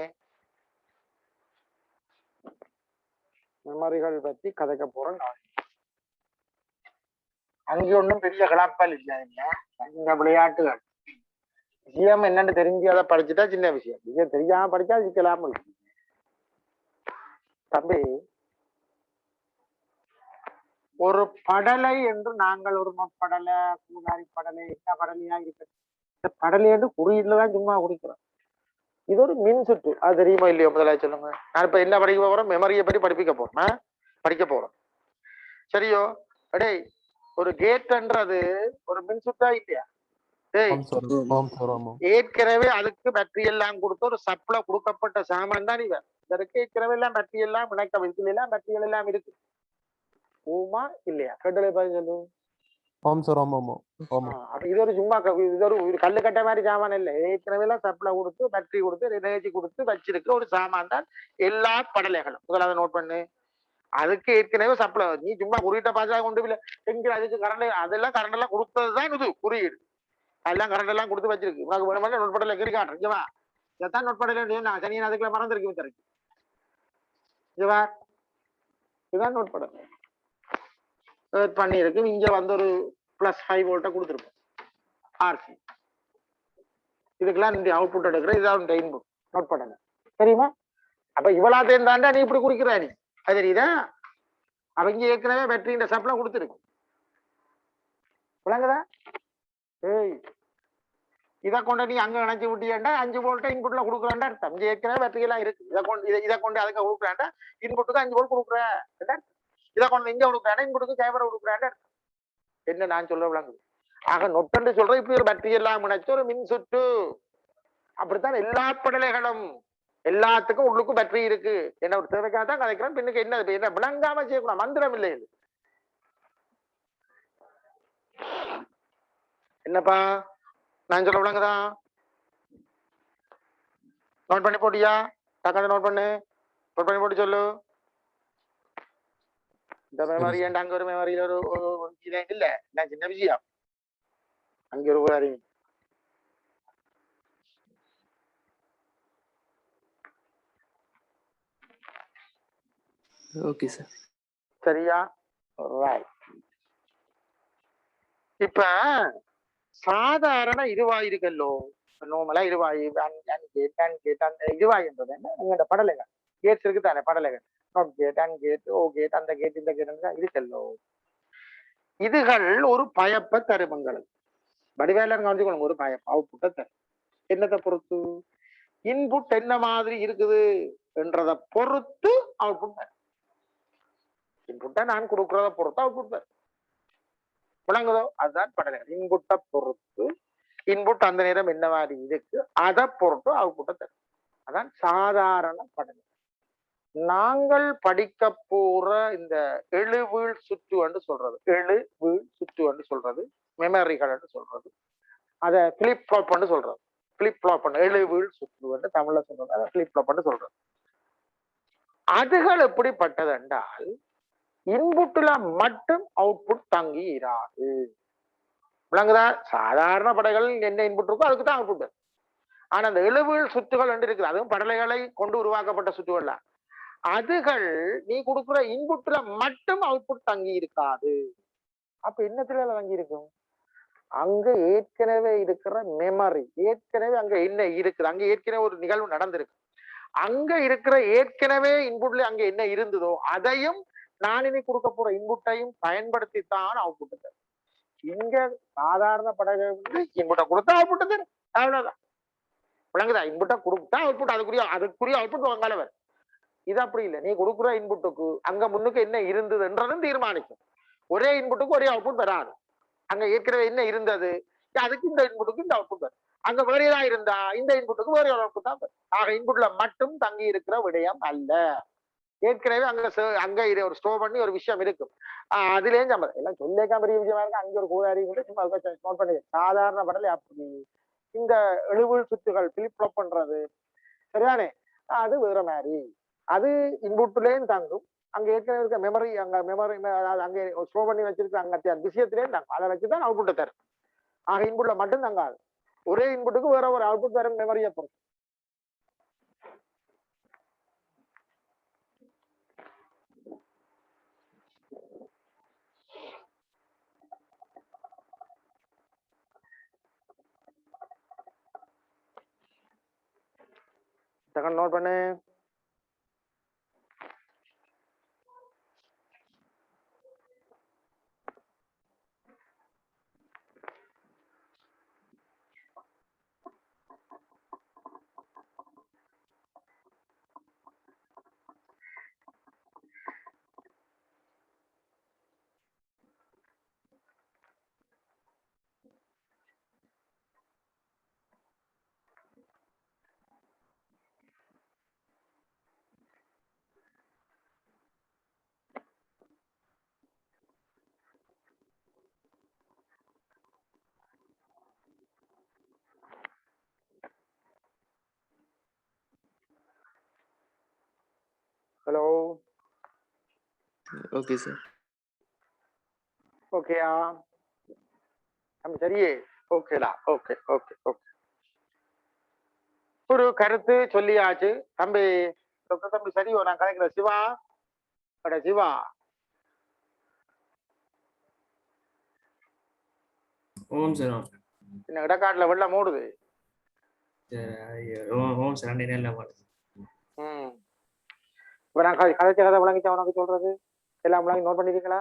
மெமரிகள் பற்றி கதைக்க போறோம். அங்கே ஒன்றும் பெரிய கலாப்பால் இல்லை, இந்த விளையாட்டுகள் விஷயம் என்னன்னு தெரிஞ்சு அதை படிச்சுட்டா சின்ன விஷயம், விஷயம் தெரியாம படிச்சா சிக்கலாம இருக்கு. தம்பி, ஒரு படலை என்று நாங்கள் ஒரு படலை, கூடாரி படலை, என்ன படலையா இருக்கு, இந்த படலை என்று குறியீடுலதான் சும்மா குடிக்கிறோம். இது ஒரு மின் சுற்று, அது தெரியுமா இல்லையோ முதலாளி சொல்லுங்க. நான் இப்ப என்ன படிக்க போறோம்? மெமரியை பற்றி படிக்க போறோம். சரியோ? அடே, ஒரு கேட்ன்றது ஒரு மின் சுற்றா இல்லையா? ஏற்கனவே அதுக்கு பேட்டரி எல்லாம் கொடுத்து ஒரு சப்ளை கொடுக்கப்பட்ட சாமான் தான் இவன். இதற்கு ஏற்கனவே எல்லாம் பேட்டரி எல்லாம் இணைக்க வைக்கல, எல்லாம் பேட்டரிகள் எல்லாம் இருக்கு. ஓமா இல்லையா? கட்டளை சொல்லு. இது ஒரு சும்மா இது ஒரு கல்லு கட்ட மாதிரி சாமான் இல்லை. ஏற்கனவே எல்லாம் சப்ளை கொடுத்து பேட்டரி கொடுத்து எனர்ஜி கொடுத்து வச்சிருக்க ஒரு சாமான் தான் எல்லா படலைகளும். முதலாவது நோட் பண்ணு. அதுக்கு ஏற்கனவே சப்ளை, நீ சும்மா குறியிட்ட பாசா கொண்டு இல்லை எங்க அதுக்கு கரண்ட், அதெல்லாம் கரண்ட் எல்லாம் கொடுத்ததுதான் இது குறியீடு. அதெல்லாம் கரண்ட் எல்லாம் கொடுத்து வச்சிருக்கு. உனக்கு வேணுமா நோட் படல கறி காட்டுறேன். இதான் நோட் படல சனியன் அதுக்குள்ள மறந்துருக்கு வித்தருக்கு. இதுதான் நோட் படம் பண்ணிருக்கு. இங்க வந்து ஒரு +5 வோல்ட்டை கொடுத்துருப்போம் ஆர்சி. இதுக்கெல்லாம் இந்த அவுட்புட் எடுக்கிற இதான் இந்த இன்புட். நோட் பண்ணுங்க. தெரியுமா? அப்ப இவ்வளவு தாண்டா நீ இப்படி குறிக்கிற நீ அது தெரியுதா? அவங்க ஏற்கனவே பேட்டரியின் சப்ளை கொடுத்துருக்கு. விளங்குதா? ஏய் இதை கொண்டு நீ அங்க இணைச்சு விட்டியாண்டா 5 வோல்ட் இன்புட்ல கொடுக்குறாண்டா அர்த்தம். இங்க ஏற்கனவே பேட்டரி எல்லாம் இருக்கு. இதை கொண்டு அதுக்கு கொடுக்குறாண்டா இன்புட்டுக்கு 5 வோல்ட் கொடுக்குறேன். இதை கொண்டு இங்க கொடுக்குறாண்டா இன்புட்டுக்கு கேமரா கொடுக்குறாண்டா அர்த்தம். என்ன நான் சொல்ல விளங்குது? ஆக நொட்டண்டு சொல்றேன். இப்படி ஒரு பேட்டரி எல்லாம் இணைச்சு ஒரு மின் சுற்று. அப்படித்தான் எல்லா படலைகளும். எல்லாத்துக்கும் உள்ளுக்கும் பேட்டரி இருக்கு. என்ன ஒரு தேவைக்காக தான் கதைக்கிறேன். பின்னுக்கு என்ன விளங்காம செய்யக்கூடாது. மந்திரம் இல்லை இது. என்னப்பா நான் சொல்ல விளங்குதா? நோட் பண்ணி போட்டியா? டக்கான நோட் பண்ணு. நோட் பண்ணி போட்டு சொல்லு. இந்த மெமரி ஏன்டா அங்க ஒரு மெமரியில ஒரு இல்ல நான் சின்ன விஷயம் அங்க ஒரு ஊராரி. Okay sir. சரியா? ரைட். இப்ப சாதாரண இருவாய் இருக்கல்லோ, நோமலா இருவாய் இருவாய் என்றது என்ன? எங்க படலைகள் கேட்ஸ் இருக்கு தானே, படலைகள் not gate and gate, or gate, அந்த கேட், இந்த கேட் இருக்கல்லோ. இதுகள் ஒரு பயப்ப தருமங்கள். வடிவேலன் காஞ்சிக்கொள்ளுங்க ஒரு பயப்ப அவுட்புட்டை தரும். என்னத்தை பொறுத்து? இன்புட் என்ன மாதிரி இருக்குது என்றதை பொறுத்து அவுட்புட் தரும். இன்புட்டை நான் கொடுக்கறத பொறுத்து அவுட்புட் தரும். விளங்குதோ? அதுதான் படலைகள். இன்புட்டை பொறுத்து இன்புட் அந்த நேரம் என்ன மாதிரி இருக்கு அதை பொறுத்து அவுட்புட்டை தரும். அதான் சாதாரண படலை. நாங்கள் படிக்க போற இந்த எழுவீழ் சுற்று என்று சொல்றது, எழுவீழ் சுற்று என்று சொல்றது, மெமரிகள் என்று சொல்றது, அதை பிளிப் ஃப்ளாப் என்று சொல்றது. பிளிப் ஃப்ளாப் எழுவீழ் சுற்று என்று தமிழ்ல சொல்றது, அதை பிளிப் ஃப்ளாப் என்று சொல்றது. அதுகள் எப்படிப்பட்டது என்றால் இன்புட்ல மட்டும் அவுட்புட் தங்கி இராது. விளங்குதா? சாதாரண படைகள் என்ன இன்புட் இருக்கோ அதுக்கு தான் அவுட்புட். ஆனா அந்த எழுவீழ் சுற்றுகள் என்று இருக்குது, அதுவும் படலைகளை கொண்டு உருவாக்கப்பட்ட சுற்றுகள். அதுகள் நீ கொடுக்குற இன்புட்ல மட்டும் அவுட்புட் தங்கி இருக்காது. அப்ப என்னத்துல தங்கி இருக்கும்? அங்க ஏற்கனவே இருக்கிற மெமரி, ஏற்கனவே அங்க என்ன இருக்குது, அங்க ஏற்கனவே ஒரு நிகழ்வு நடந்திருக்கு, அங்க இருக்கிற ஏற்கனவே இன்புட்ல அங்க என்ன இருந்ததோ அதையும் நான் இனி கொடுக்க போற இன்புட்டையும் பயன்படுத்தித்தான் அவுட்புட் தரும். இங்க சாதாரண படகு இன்புட்டை கொடுத்தா அவுட்புட் தரும், அவ்வளவுதான். விளங்குதா? இன்புட்டை கொடுத்தா அவுட்புட், அதுக்குரிய அவுட்புட் வங்கால வரும். இது அப்படி இல்லை. நீ கொடுக்குற இன்புட்டுக்கு அங்க முன்னுக்கு என்ன இருந்ததுன்றதும் தீர்மானிக்கும். ஒரே இன்புட்டுக்கு ஒரே அவுட்புட் வராது. அங்க ஏற்கனவே என்ன இருந்தது அதுக்கு இந்த இன்புட்டுக்கு இந்த அவுட்புட் வரும். அங்க வேறையா இருந்தா இந்த இன்புட்டுக்கு வேற அவுட்புட் தான் வரும். ஆக இன்புட்ல மட்டும் தங்கி இருக்கிற விடயம் அல்ல. ஏற்கனவே அங்க ஒரு ஸ்டோர் பண்ணி ஒரு விஷயம் இருக்கும். அதுலேயும் நம்ம எல்லாம் சொல்லேக்கா பெரிய விஷயமா இருக்கு. அங்க ஒரு கோதாரி சும்மா நோட் பண்ணி சாதாரண படல அப்படி இந்த எழுவீழ் சுற்றுகள் பிளிப் ஃப்ளாப் பண்றது சரியானே, அது வேற மாதிரி. அது இன்புட்லேயும் தாங்கும், அங்க ஏற்கனவே இருக்க மெமரி, அங்க மெமரி அங்கே ஸ்டோர் பண்ணி வச்சிருக்க அங்க விஷயத்திலேயும் தாங்கும். அதை வச்சுதான் அவுட்புட்டை தரும். ஆக இன்புட்ல மட்டும் தங்காது, ஒரே இன்புட்டுக்கு வேற ஒரு அவுட்புட் தரும் மெமரியை பொறுத்து. செகண்ட் நோட் பண்ணு. Hello, okay sir. ஓகேயா நம்ம சரியே? ஓகேடா, ஓகே ஓகே ஓகே. ஒரு கருத்து சொல்லியாச்சு தம்பி. தம்பி சரியோ நான் கலைக்கிற சிவா, சிவா ஓம் சார். என்ன இடக்காட்டுல வெள்ளம் மூடுது? ஹோம் சார் ரெண்டு நேரில் மாட்டேன். இப்ப நான் கதைச்ச கதை விளங்கிச்சா உனக்கு சொல்றது எல்லாம் விளங்கி நோட் பண்ணிருக்கீங்களா?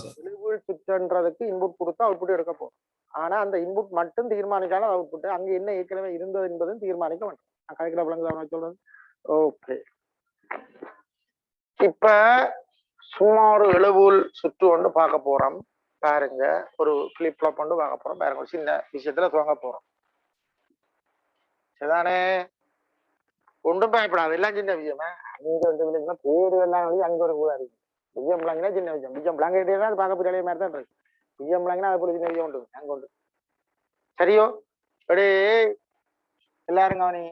சார் எழுவுள் சுற்றுன்றதுக்கு இன்புட் கொடுத்தா அவுட்புட் எடுக்க போறோம். ஆனா அந்த இன்புட் மட்டும் தீர்மானிக்காத அவுட்புட் அங்க என்ன ஏற்கனவே இருந்தது என்பதும் தீர்மானிக்க மாட்டோம். நான் கதைக்கிற விளங்குதா உனக்கு சொல்றது? ஓகே, இப்ப சும்மா ஒரு எழுவுள் சுற்று ஒன்று பார்க்க போறோம் பாருங்க. ஒரு கிளிப் ஃப்ளாப் ஒன்று பார்க்க போறோம் பாருங்க. ஒரு சின்ன விஷயத்துல துவங்க போறோம். சரிதானே? ஒன்றும் பயப்படாது, எல்லாம் சின்ன விஷயமா. அங்க வந்து பேரு எல்லாம் அங்க ஒரு கூட இருக்கு. விஜயம் பிளாங்கன்னா சின்ன விஷயம். விஜயம் பிளாங்க அது பார்க்க பெரிய மாதிரி தான் இருக்கு. விஜயம் பிளாங்கன்னா அது போல சின்ன விஷயம் உண்டு அங்க உண்டு. சரியோ? அப்படி எல்லாரும் கவனி.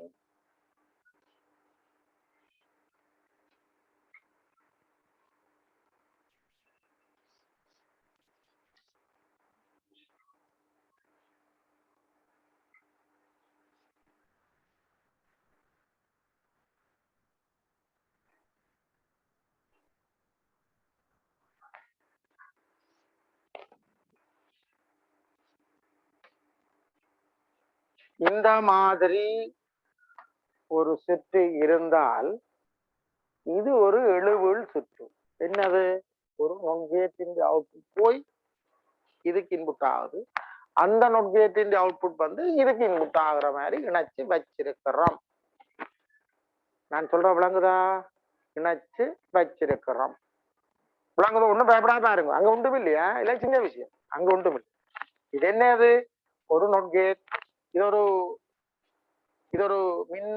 இந்த மாதிரி ஒரு சுற்று இருந்தால் இது ஒரு எழுவுள் சுற்று. என்னது? ஒரு நொட்கேட்டின் அவுட்புட் போய் இதுக்கு இன்புட் ஆகுது. அந்த நொட்கேட்டின் அவுட்புட் வந்து இதுக்கு இன்புட் ஆகுற மாதிரி இணைச்சு வச்சிருக்கிறோம். நான் சொல்ற விளங்குதா? இணைச்சு வச்சிருக்கிறோம். விளங்குதோ? ஒண்ணும் பயப்படாம பாருங்க. அங்க ஒன்றும் இல்லையா? இல்ல சின்ன விஷயம். அங்க ஒன்றும் இல்லை. இது என்னது? ஒரு நொட்கேட். இது ஒரு மின்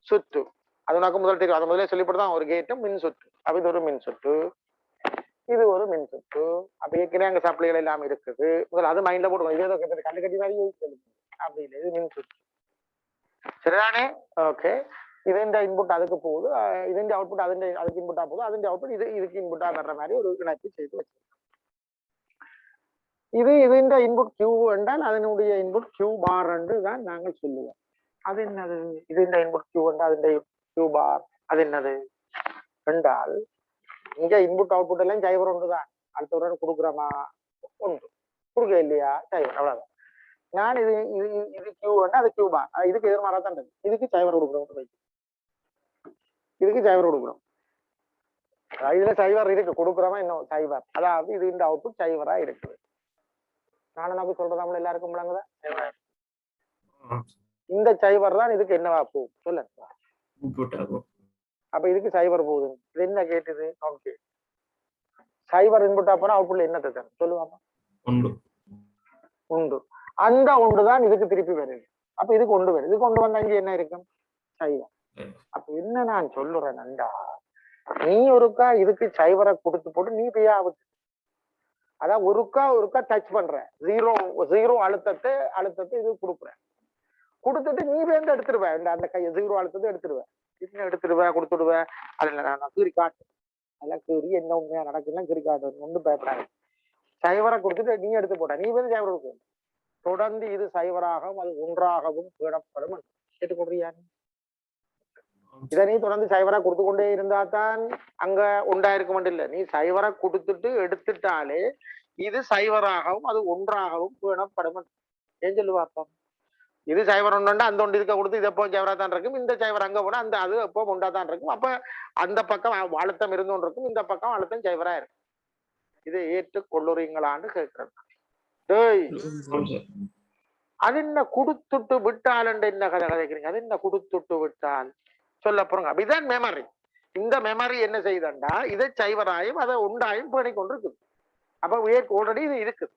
சுற்று. அது உனக்கு முதல் தெரியும். அது முதலே சொல்லிப்படுதான் ஒரு கேட்டும் மின் சுற்று. அப்ப இது ஒரு மின் சுற்று, இது ஒரு மின் சுற்று. அப்ப ஏற்கனவே அங்க சப்ளைகள் எல்லாம் இருக்குது. முதல்ல அது மைண்ட்ல போடுவோம். இதே கண்டு கட்டி மாதிரி அப்படி இல்லை, இது மின் சுற்று. சரிதானே? ஓகே, இது இந்த இன்புட் அதுக்கு போகுது, இது இந்த அவுட்புட் அதுக்கு இன்புட்டா போகுது, அது அவுட்புட் இதுக்கு இன்புட்டா வர்ற மாதிரி ஒரு இணைப்பு செய்து வச்சிருக்கோம். இது இந்த இன்புட் கியூ என்றால் அதனுடைய இன்புட் கியூ பார் என்று தான் நாங்கள் சொல்லுவோம். அது என்னது? இது இந்த இன்புட் கியூ என்றால் அதனுடைய கியூ பார் அது என்னது என்றால், இங்க இன்புட் அவுட்புட் எல்லாம் சைவர் ஒன்று தான். அடுத்தவரோட கொடுக்குறோமா? ஒன்று. கொடுக்க இல்லையா? சைவர், அவ்வளவுதான். நான் இது கியூ வேண்டா அது கியூ பார். இதுக்கு எதிர்மாறா தான் இருக்கு. இதுக்கு சைவர் கொடுக்குறோம், இதுக்கு சைவர் கொடுக்குறோம். இதுல சைவர் இருக்கு, கொடுக்குறோமா இன்னும் சைவர். அதாவது இது இந்த அவுட்புட் சைவரா இருக்குது. நானும் நமக்கு சொல்றதாமல எல்லாருக்கும் விளங்குதா? இந்த சைவர் தான் இதுக்கு என்னவா போகும் சொல்லுங்க. அப்ப இதுக்கு சைவர் போகுது. இது என்ன கேட்டுது? ஓகே, சைவர் இன்புட்டா போனா அவுட்புட்ல என்ன தரும் சொல்லுவாமா? உண்டு. அந்த ஒன்று தான் இதுக்கு திருப்பி வருது. அப்ப இதுக்கு ஒன்று வருது. இதுக்கு ஒன்று வந்தா இங்க என்ன இருக்கும்? சைவர். அப்ப என்ன நான் சொல்லுறேன் நண்டா, நீ ஒருக்கா இதுக்கு சைவரை கொடுத்து போட்டு நீ போய் ஆகுது. அதான் ஒருக்கா டச் பண்ற ஜீரோ அழுத்தத்தை இது கொடுக்குறேன். கொடுத்துட்டு நீ வேண்டு எடுத்துருவேன். அந்த கையை ஜீரோ அழுத்தத்தை எடுத்துருவேன். என்ன எடுத்துருவேன்? கொடுத்துடுவேன். அதுல நான் கீறி காட்டு, அதெல்லாம் கீறி என்ன உண்மையா நடக்குதுலாம் கீறி காட்டு. ஒன்றும் பயப்படாது. சைவரை கொடுத்துட்டு நீ எடுத்து போட்ட, நீ வந்து சைவரை கொடுக்க தொடர்ந்து இது சைவராகவும் அது ஒன்றாகவும் பேணப்படும். கேட்டுக்கொள்றியா? இதை நீ தொடர்ந்து சைவரா கொடுத்து கொண்டே இருந்தா தான் அங்க உண்டாயிருக்க இல்லை. நீ சைவரா கொடுத்துட்டு எடுத்துட்டாலே இது சைவராகவும் அது ஒன்றாகவும் பேணப்படும். ஏன் சொல்லுவாப்பா? இது சைவர் ஒன்றுண்டா அந்த ஒன்று இருக்க கொடுத்து இது எப்போ சைவரா தான் இருக்கும். இந்த சைவர் அங்க போனா அந்த அது எப்போ ஒன்றா தான் இருக்கும். அப்ப அந்த பக்கம் அழுத்தம் இருந்தோன்னு இருக்கும், இந்த பக்கம் அழுத்தம் சைவரா இருக்கும். இதை ஏற்றுக்கொள்ளுறீங்களான்னு கேட்கிறேன். அது என்ன கொடுத்துட்டு விட்டால் என்ன கதை கதைக்கிறீங்க? அது என்ன கொடுத்துட்டு விட்டால் சொல்ல போறோங்க. அப்படிதான் மெமரி. இந்த மெமரி என்ன செய்தண்டா இதை சைவராயும் அதை உண்டாயும் பேணி கொண்டு இருக்குது. அப்ப ஆல்ரெடி இது இருக்குது.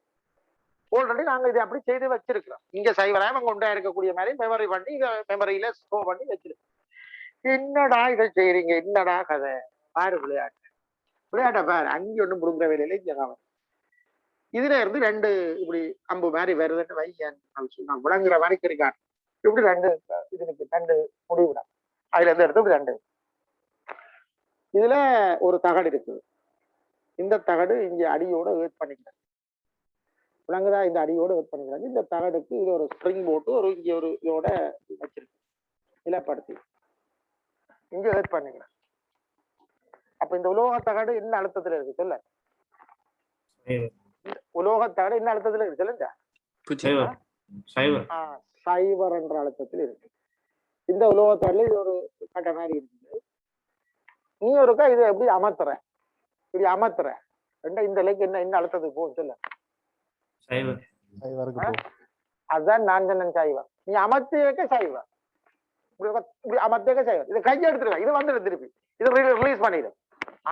ஆல்ரெடி நாங்க இதை அப்படி செய்து வச்சிருக்கிறோம். இங்க சைவராயம் அங்க உண்டா இருக்கக்கூடிய மாதிரி மெமரி பண்ணி இதை மெமரியில ஸ்டோர் பண்ணி வச்சிருக்கோம். என்னடா இதை செய்யறீங்க? என்னடா கதை? பாரு விளையாட்ட பாரு. அங்கே ஒன்றும் முடுங்குற வேலையில இங்க இதுல இருந்து ரெண்டு இப்படி அம்பு மாதிரி வருதுன்னு வையன் விளங்குற மாதிரி இருக்கான். இப்படி ரெண்டு இதுக்கு ரெண்டு முடிவிடம். அதுல இருந்து எடுத்து இப்படி ரெண்டு. இதுல ஒரு தகடு இருக்குது. இந்த தகடு இங்க அடியோட ஏட் பண்ணிக்கிறாங்க. விளங்குதா? இந்த அடியோட ஏட் பண்ணிக்கிறாங்க. இந்த தகடுக்கு இது ஒரு ஸ்ப்ரிங் போட்டு ஒரு இங்க ஒரு இதோட வச்சிருக்கு, இலப்படுத்தி இங்க ஏட் பண்ணிக்கிறேன். அப்ப இந்த உலோக தகடு என்ன அழுத்தத்துல இருக்கு சொல்ல? உலோக தகடு என்ன அழுத்தத்துல இருக்கு சொல்லுங்க? சைவர் என்ற அழுத்தத்தில் இருக்கு. இந்த உலோகத்தால இது ஒரு கட்ட மாதிரி இருக்குது. நீ ஒருக்கா இதை எப்படி அமர்த்துற, இப்படி அமர்த்துற ரெண்டா இந்த லைக் என்ன அழுத்தத்துக்கு போகும் சொல்ல, சைவர் சைவருக்கு போ. அதுதான் நான் சொன்ன சைவர். நீ அமர்த்தியக்க சைவர், இப்படி அமர்த்தியக்க சைவர். இது கையை எடுத்துருவேன், இது வந்துடும் திருப்பி, இது ரிலீஸ் பண்ணிடும்.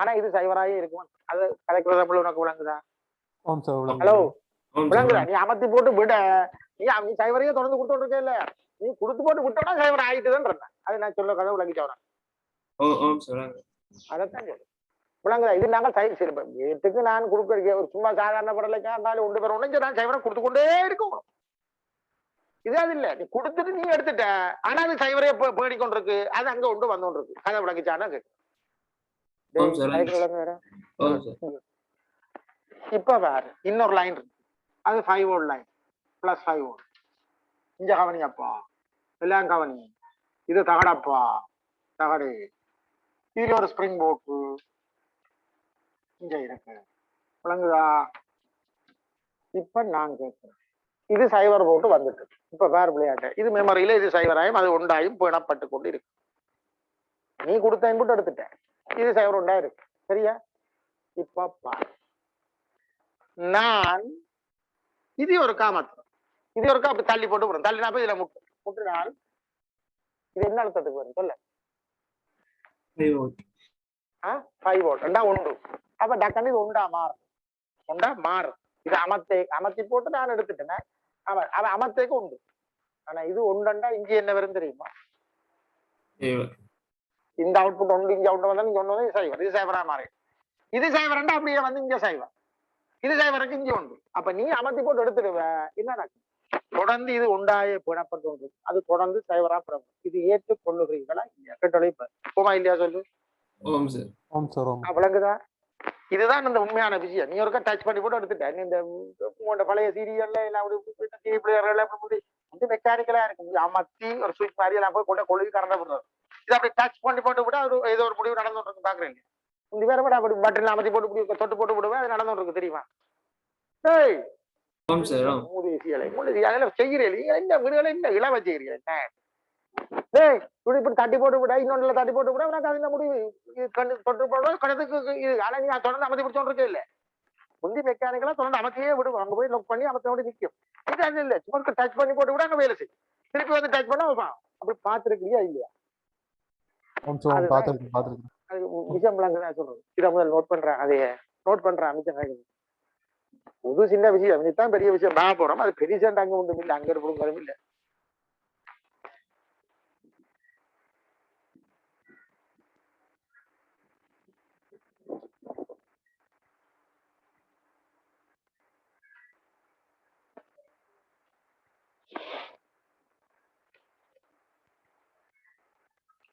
ஆனா இது சைவராயே இருக்கும். அது கலைக்கிறத உனக்கு விளங்குதா? ஓம் சார் விளங்குது. ஹலோ ஓம் விளங்குதா? சார் நீ அமர்த்தி போட்டு விட, நீ சைவரையே தொடர்ந்து கொடுத்துட்டு இருக்கே இல்ல, நீ கொடுத்து போட்டு விட்டோம்னா சைவர் ஆயிட்டுதான். அது நான் சொல்ல கதை விளங்கிட்டு வரேன். ஓம் சார் அதைத்தான் சொல்லு. விளங்குதா? இது நாங்கள் சரி வீட்டுக்கு நான் கொடுக்க ஒரு சும்மா சாதாரண படலைக்கா இருந்தாலும் ஒன்று பேர் உடனே நான் சைவரை கொடுத்து கொண்டே இருக்கணும். இது அது இல்ல, நீ கொடுத்துட்டு நீ எடுத்துட்ட, ஆனா அது சைவரையே பேடிக்கொண்டிருக்கு, அது அங்க ஒன்று வந்து இருக்கு. கதை விளக்கிச்சானா ஓம் சார் ஓம் சார் இப்ப வேறு இன்னொரு லைன் இருக்கு, அது 5 வோல்ட் லைன் பிளஸ் 5 வோல்ட். இங்க கவனியப்பா, எல்லாம் கவனி. இது தகடப்பா, தகடு. இதுல ஒரு ஸ்ப்ரிங் போட்டு இங்க இருக்கு, விளங்குதா? இப்ப நான் கேட்கிறேன், இது சைவர் போட்டு வந்துட்டு இப்ப வேற விளையாட்டு. இது மெமரியில இது சைவராயும் அது ஒன்றாயும் பேணப்பட்டு கொண்டு இருக்கு. நீ கொடுத்த இன்புட் எடுத்துட்ட, இது சைவர் ஒன்றா இருக்கு. சரியா? இப்ப பாரு, நான் இது ஒரு காமத்து, இது ஒரு அப்படி தள்ளி போட்டு விடுறேன். தள்ளினா போய் இதுல முட்டினால் இது என்ன அழுத்தத்துக்கு வரும் சொல்ல? 5 வோல்ட். ரெண்டா ஒன்று. அப்ப டக்குன்னு இது ஒன்றா மாறும். இது அமர்த்தி போட்டு நான் எடுத்துட்டேன். அவன் அமர்த்தேக்கு உண்டு. ஆனா இது ஒன்றா இங்க என்ன வரும் தெரியுமா? இந்த அவுட்புட் ஒன்று இங்க அவுட் வந்தா இங்க ஒன்று வந்து சைவர், இது சைவரா மாறி. இது சைவரண்டா அப்படியே வந்து இங்க சைவர், இது சைவருக்கு இங்க உண்டு. அப்ப நீ அமர்த்தி போட்டு எடுத்துடுவ, என்ன தொடர்ந்து இது உண்டாய பிணப்பட்டு ஒன்று, அது தொடர்ந்து சைவரா பிறகு. இது ஏற்றுக்கொள்ளுகிறீர்களா இல்லையா? கேட்டோட போமா இல்லையா சொல்லு. ஓம் சார் ஓம் சார் ஓம். விளங்குதா? இதுதான் இந்த உண்மையான விஷயம். நீ ஒருக்கா டச் பண்ணி போட்டு எடுத்துட்ட. இந்த உங்களோட பழைய சீரியல்ல டிவி பிளேயர்கள் வந்து மெக்கானிக்கலா இருக்கு, அமர்த்தி ஒரு சுவிட்ச் மாதிரி எல்லாம் போய் கொண்டு கொழுவி கறந்த விடுறது. இது அப்படி டச் பண்ணி போட்டு விட அது ஏதோ ஒரு முடிவு நடந்து இருக்கு. பாக்குறீங்க, இந்த வேற விட அப்படி பட்டன் அமர்த்தி போட்டு தொட்டு போட்டு விடுவேன், அது நடந்து இருக்கு தெரியுமா? ஏய் ஓம் சார் செய்கிறீங்க என்ன வீடுகளை என்ன இளவ செய்கிறீங்க? டேய் இப்படி தட்டி போட்டு விட, இன்னொன்றுல தட்டி போட்டு விட, உனக்கு அது முடிவு தொட்டு போட கணத்துக்கு இது. ஆனா நீ தொடர்ந்து அமைதி பிடிச்சோன்னு இல்ல, முந்தி மெக்கானிக்கலா தொடர்ந்து அமைக்கையே விடுவோம், அங்க போய் லொக் பண்ணி அமைச்சோட நிற்கும். இது அது இல்ல, சும்மா டச் பண்ணி போட்டு விட அங்க வேலை செய்யும், திருப்பி வந்து டச் பண்ண வைப்பான். அப்படி பாத்துருக்கியா இல்லையா? ஓம் சார் ஓம். பாத்துருக்கேன். அது விஷயம் விளங்குதான் சொல்றது. இதை முதல் நோட் பண்றேன், அதைய நோட் பண்றேன். அமைச்சர் புது சின்ன விஷயம், இதுதான் பெரிய விஷயம் நான் போறோம். அது பெரிய சண்டை அங்க ஒன்றும் இல்லை, அங்க இருப்பதும் இல்லை.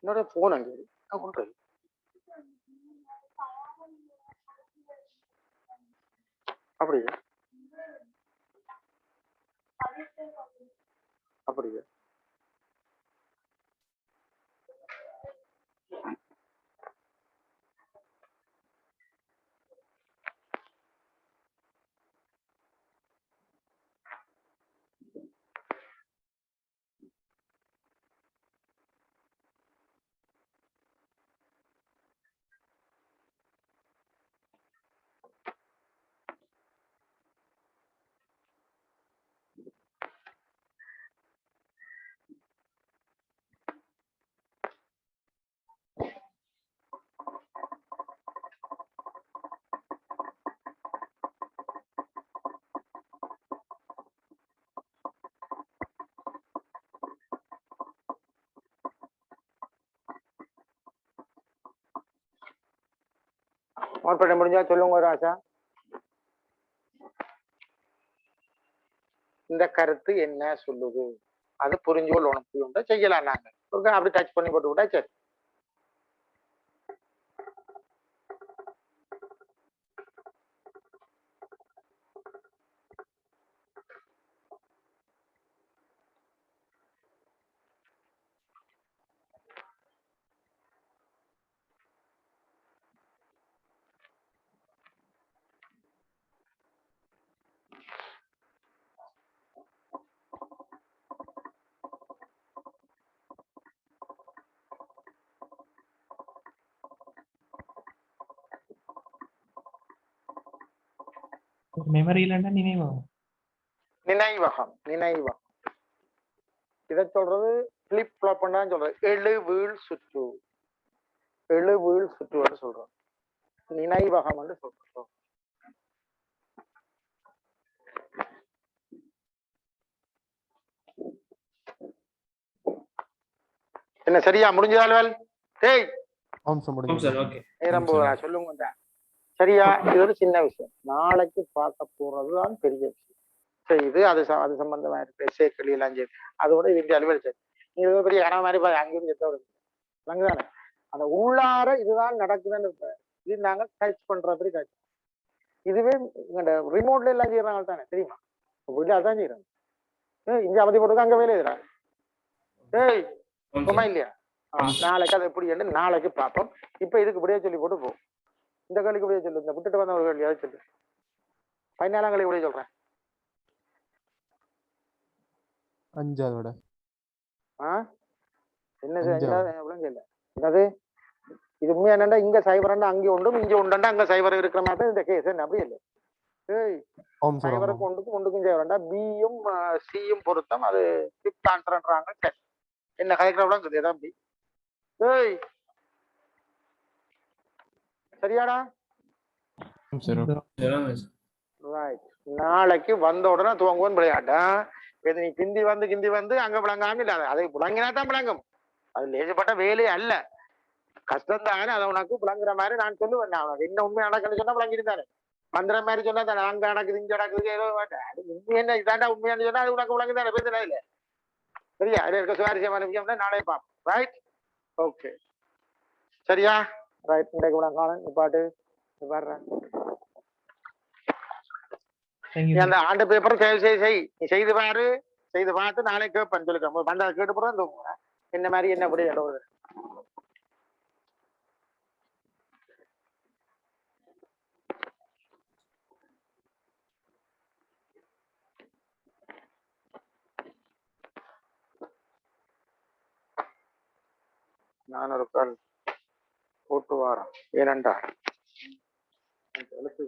என்னோட போன் அங்கே ஒன்று அப்படியா அப்படியா நோட் பண்ண முடிஞ்சா சொல்லுங்க ராசா. இந்த கருத்து என்ன சொல்லுது, அது புரிஞ்சு கொள்ளணும். செய்யலாம் நாங்க அப்படி டச் பண்ணி போட்டு விட்டா சரி. மெமரி இல்லைன்னா நினைவகம். நினைவகம் இதை சொல்றது பிளிப் ஃப்ளாப் சொல்றது. எழு வீழ் சுற்று சொல்றோம். நினைவகம் சொல்றோம். என்ன சரியா முடிஞ்சதால் டேய் நேரம் போகிறா சொல்லுங்க. சரியா? இது ஒரு சின்ன விஷயம். நாளைக்கு பார்க்க போறதுதான் பெரிய விஷயம். செய்து அது சம்பந்தமா இருக்கு சேக்களி எல்லாம் செய்து அதோட இவங்க அலுவலக நீங்க பெரிய கனவு மாதிரி அங்கேயும் விளங்குதானே? அந்த உள்ளார இதுதான் நடக்குதுன்னு இது நாங்க டச் பண்றபடி காட்சி. இதுவே ரிமோட்ல எல்லாம் செய்யறாங்க தானே தெரியுமா? வீட்டுல அதான் செய்யறாங்க. இங்க அவதி போட்டு அங்க வேலை செய்யறாங்க. ஏய் சும்மா இல்லையா? நாளைக்கு அதை எப்படி நாளைக்கு பார்ப்போம். இப்ப இதுக்கு இப்படியே சொல்லி போட்டு போ. இந்த கேள்விக்கு இப்படியே சொல்லு. இந்த விட்டுட்டு வந்த ஒரு கேள்வி அதை சொல்லு. 14ஆம் கேள்வி இப்படியே சொல்றேன். 5ஆவது என்னது 5ஆவது இல்ல என்னது இது உண்மையா என்னண்டா இங்க சைபரண்டா அங்கே உண்டும் இங்க உண்டா அங்க சைபர் இருக்கிற மாதிரி இந்த கேஸ் என்ன அப்படி இல்லை. ஏய் சைபருக்கு ஒன்றுக்கும் சைபரண்டா பியும் சியும் பொருத்தம் அது ஃபிஃப்த் ஆன்சர்ன்றாங்க. சரி என்ன கதைக்கிறவங்க இருக்குது எதாவது அப்படி. ஏய் சரியாடா? ரைட். நாளைக்கு வந்த உடனே துவங்குவோன்னு விளையாட்டா நீ கிந்தி வந்து அங்க விளங்காம இல்லாத அதை விளங்கினா தான் விளங்கும். அது லேசப்பட்ட வேலையே அல்ல, கஷ்டம் தானே. அதை உனக்கு விளங்குற மாதிரி நான் சொல்லுவேன். நான் என்ன உண்மை நடக்குன்னு சொன்னா விளங்கிருந்தானே. மந்திர மாதிரி சொன்னா தானே அங்க நடக்குது இங்க நடக்குது ஏதோ உண்மை என்ன இதாண்டா உண்மையானு சொன்னா அது உனக்கு விளங்குதானே பேசுறா இல்ல. சரியா? அது இருக்க சுவாரஸ்யமான விஷயம் தான். நாளே பார்ப்போம். ரைட் ஓகே சரியா? ரைட். இன்றைக்கு விளங்காலம் பாட்டு பாடுறேன். அந்த ஆண்டு பேப்பர் நீ செய்து பாரு. செய்து பார்த்து நாளை கேட்பேன் சொல்லிக்க பண்றதை கேட்டு போறேன். என்ன மாதிரி என்ன அப்படி எழுதுறது நான் ஒரு கால் போட்டு வாரம் ஏனென்றா எழுத்து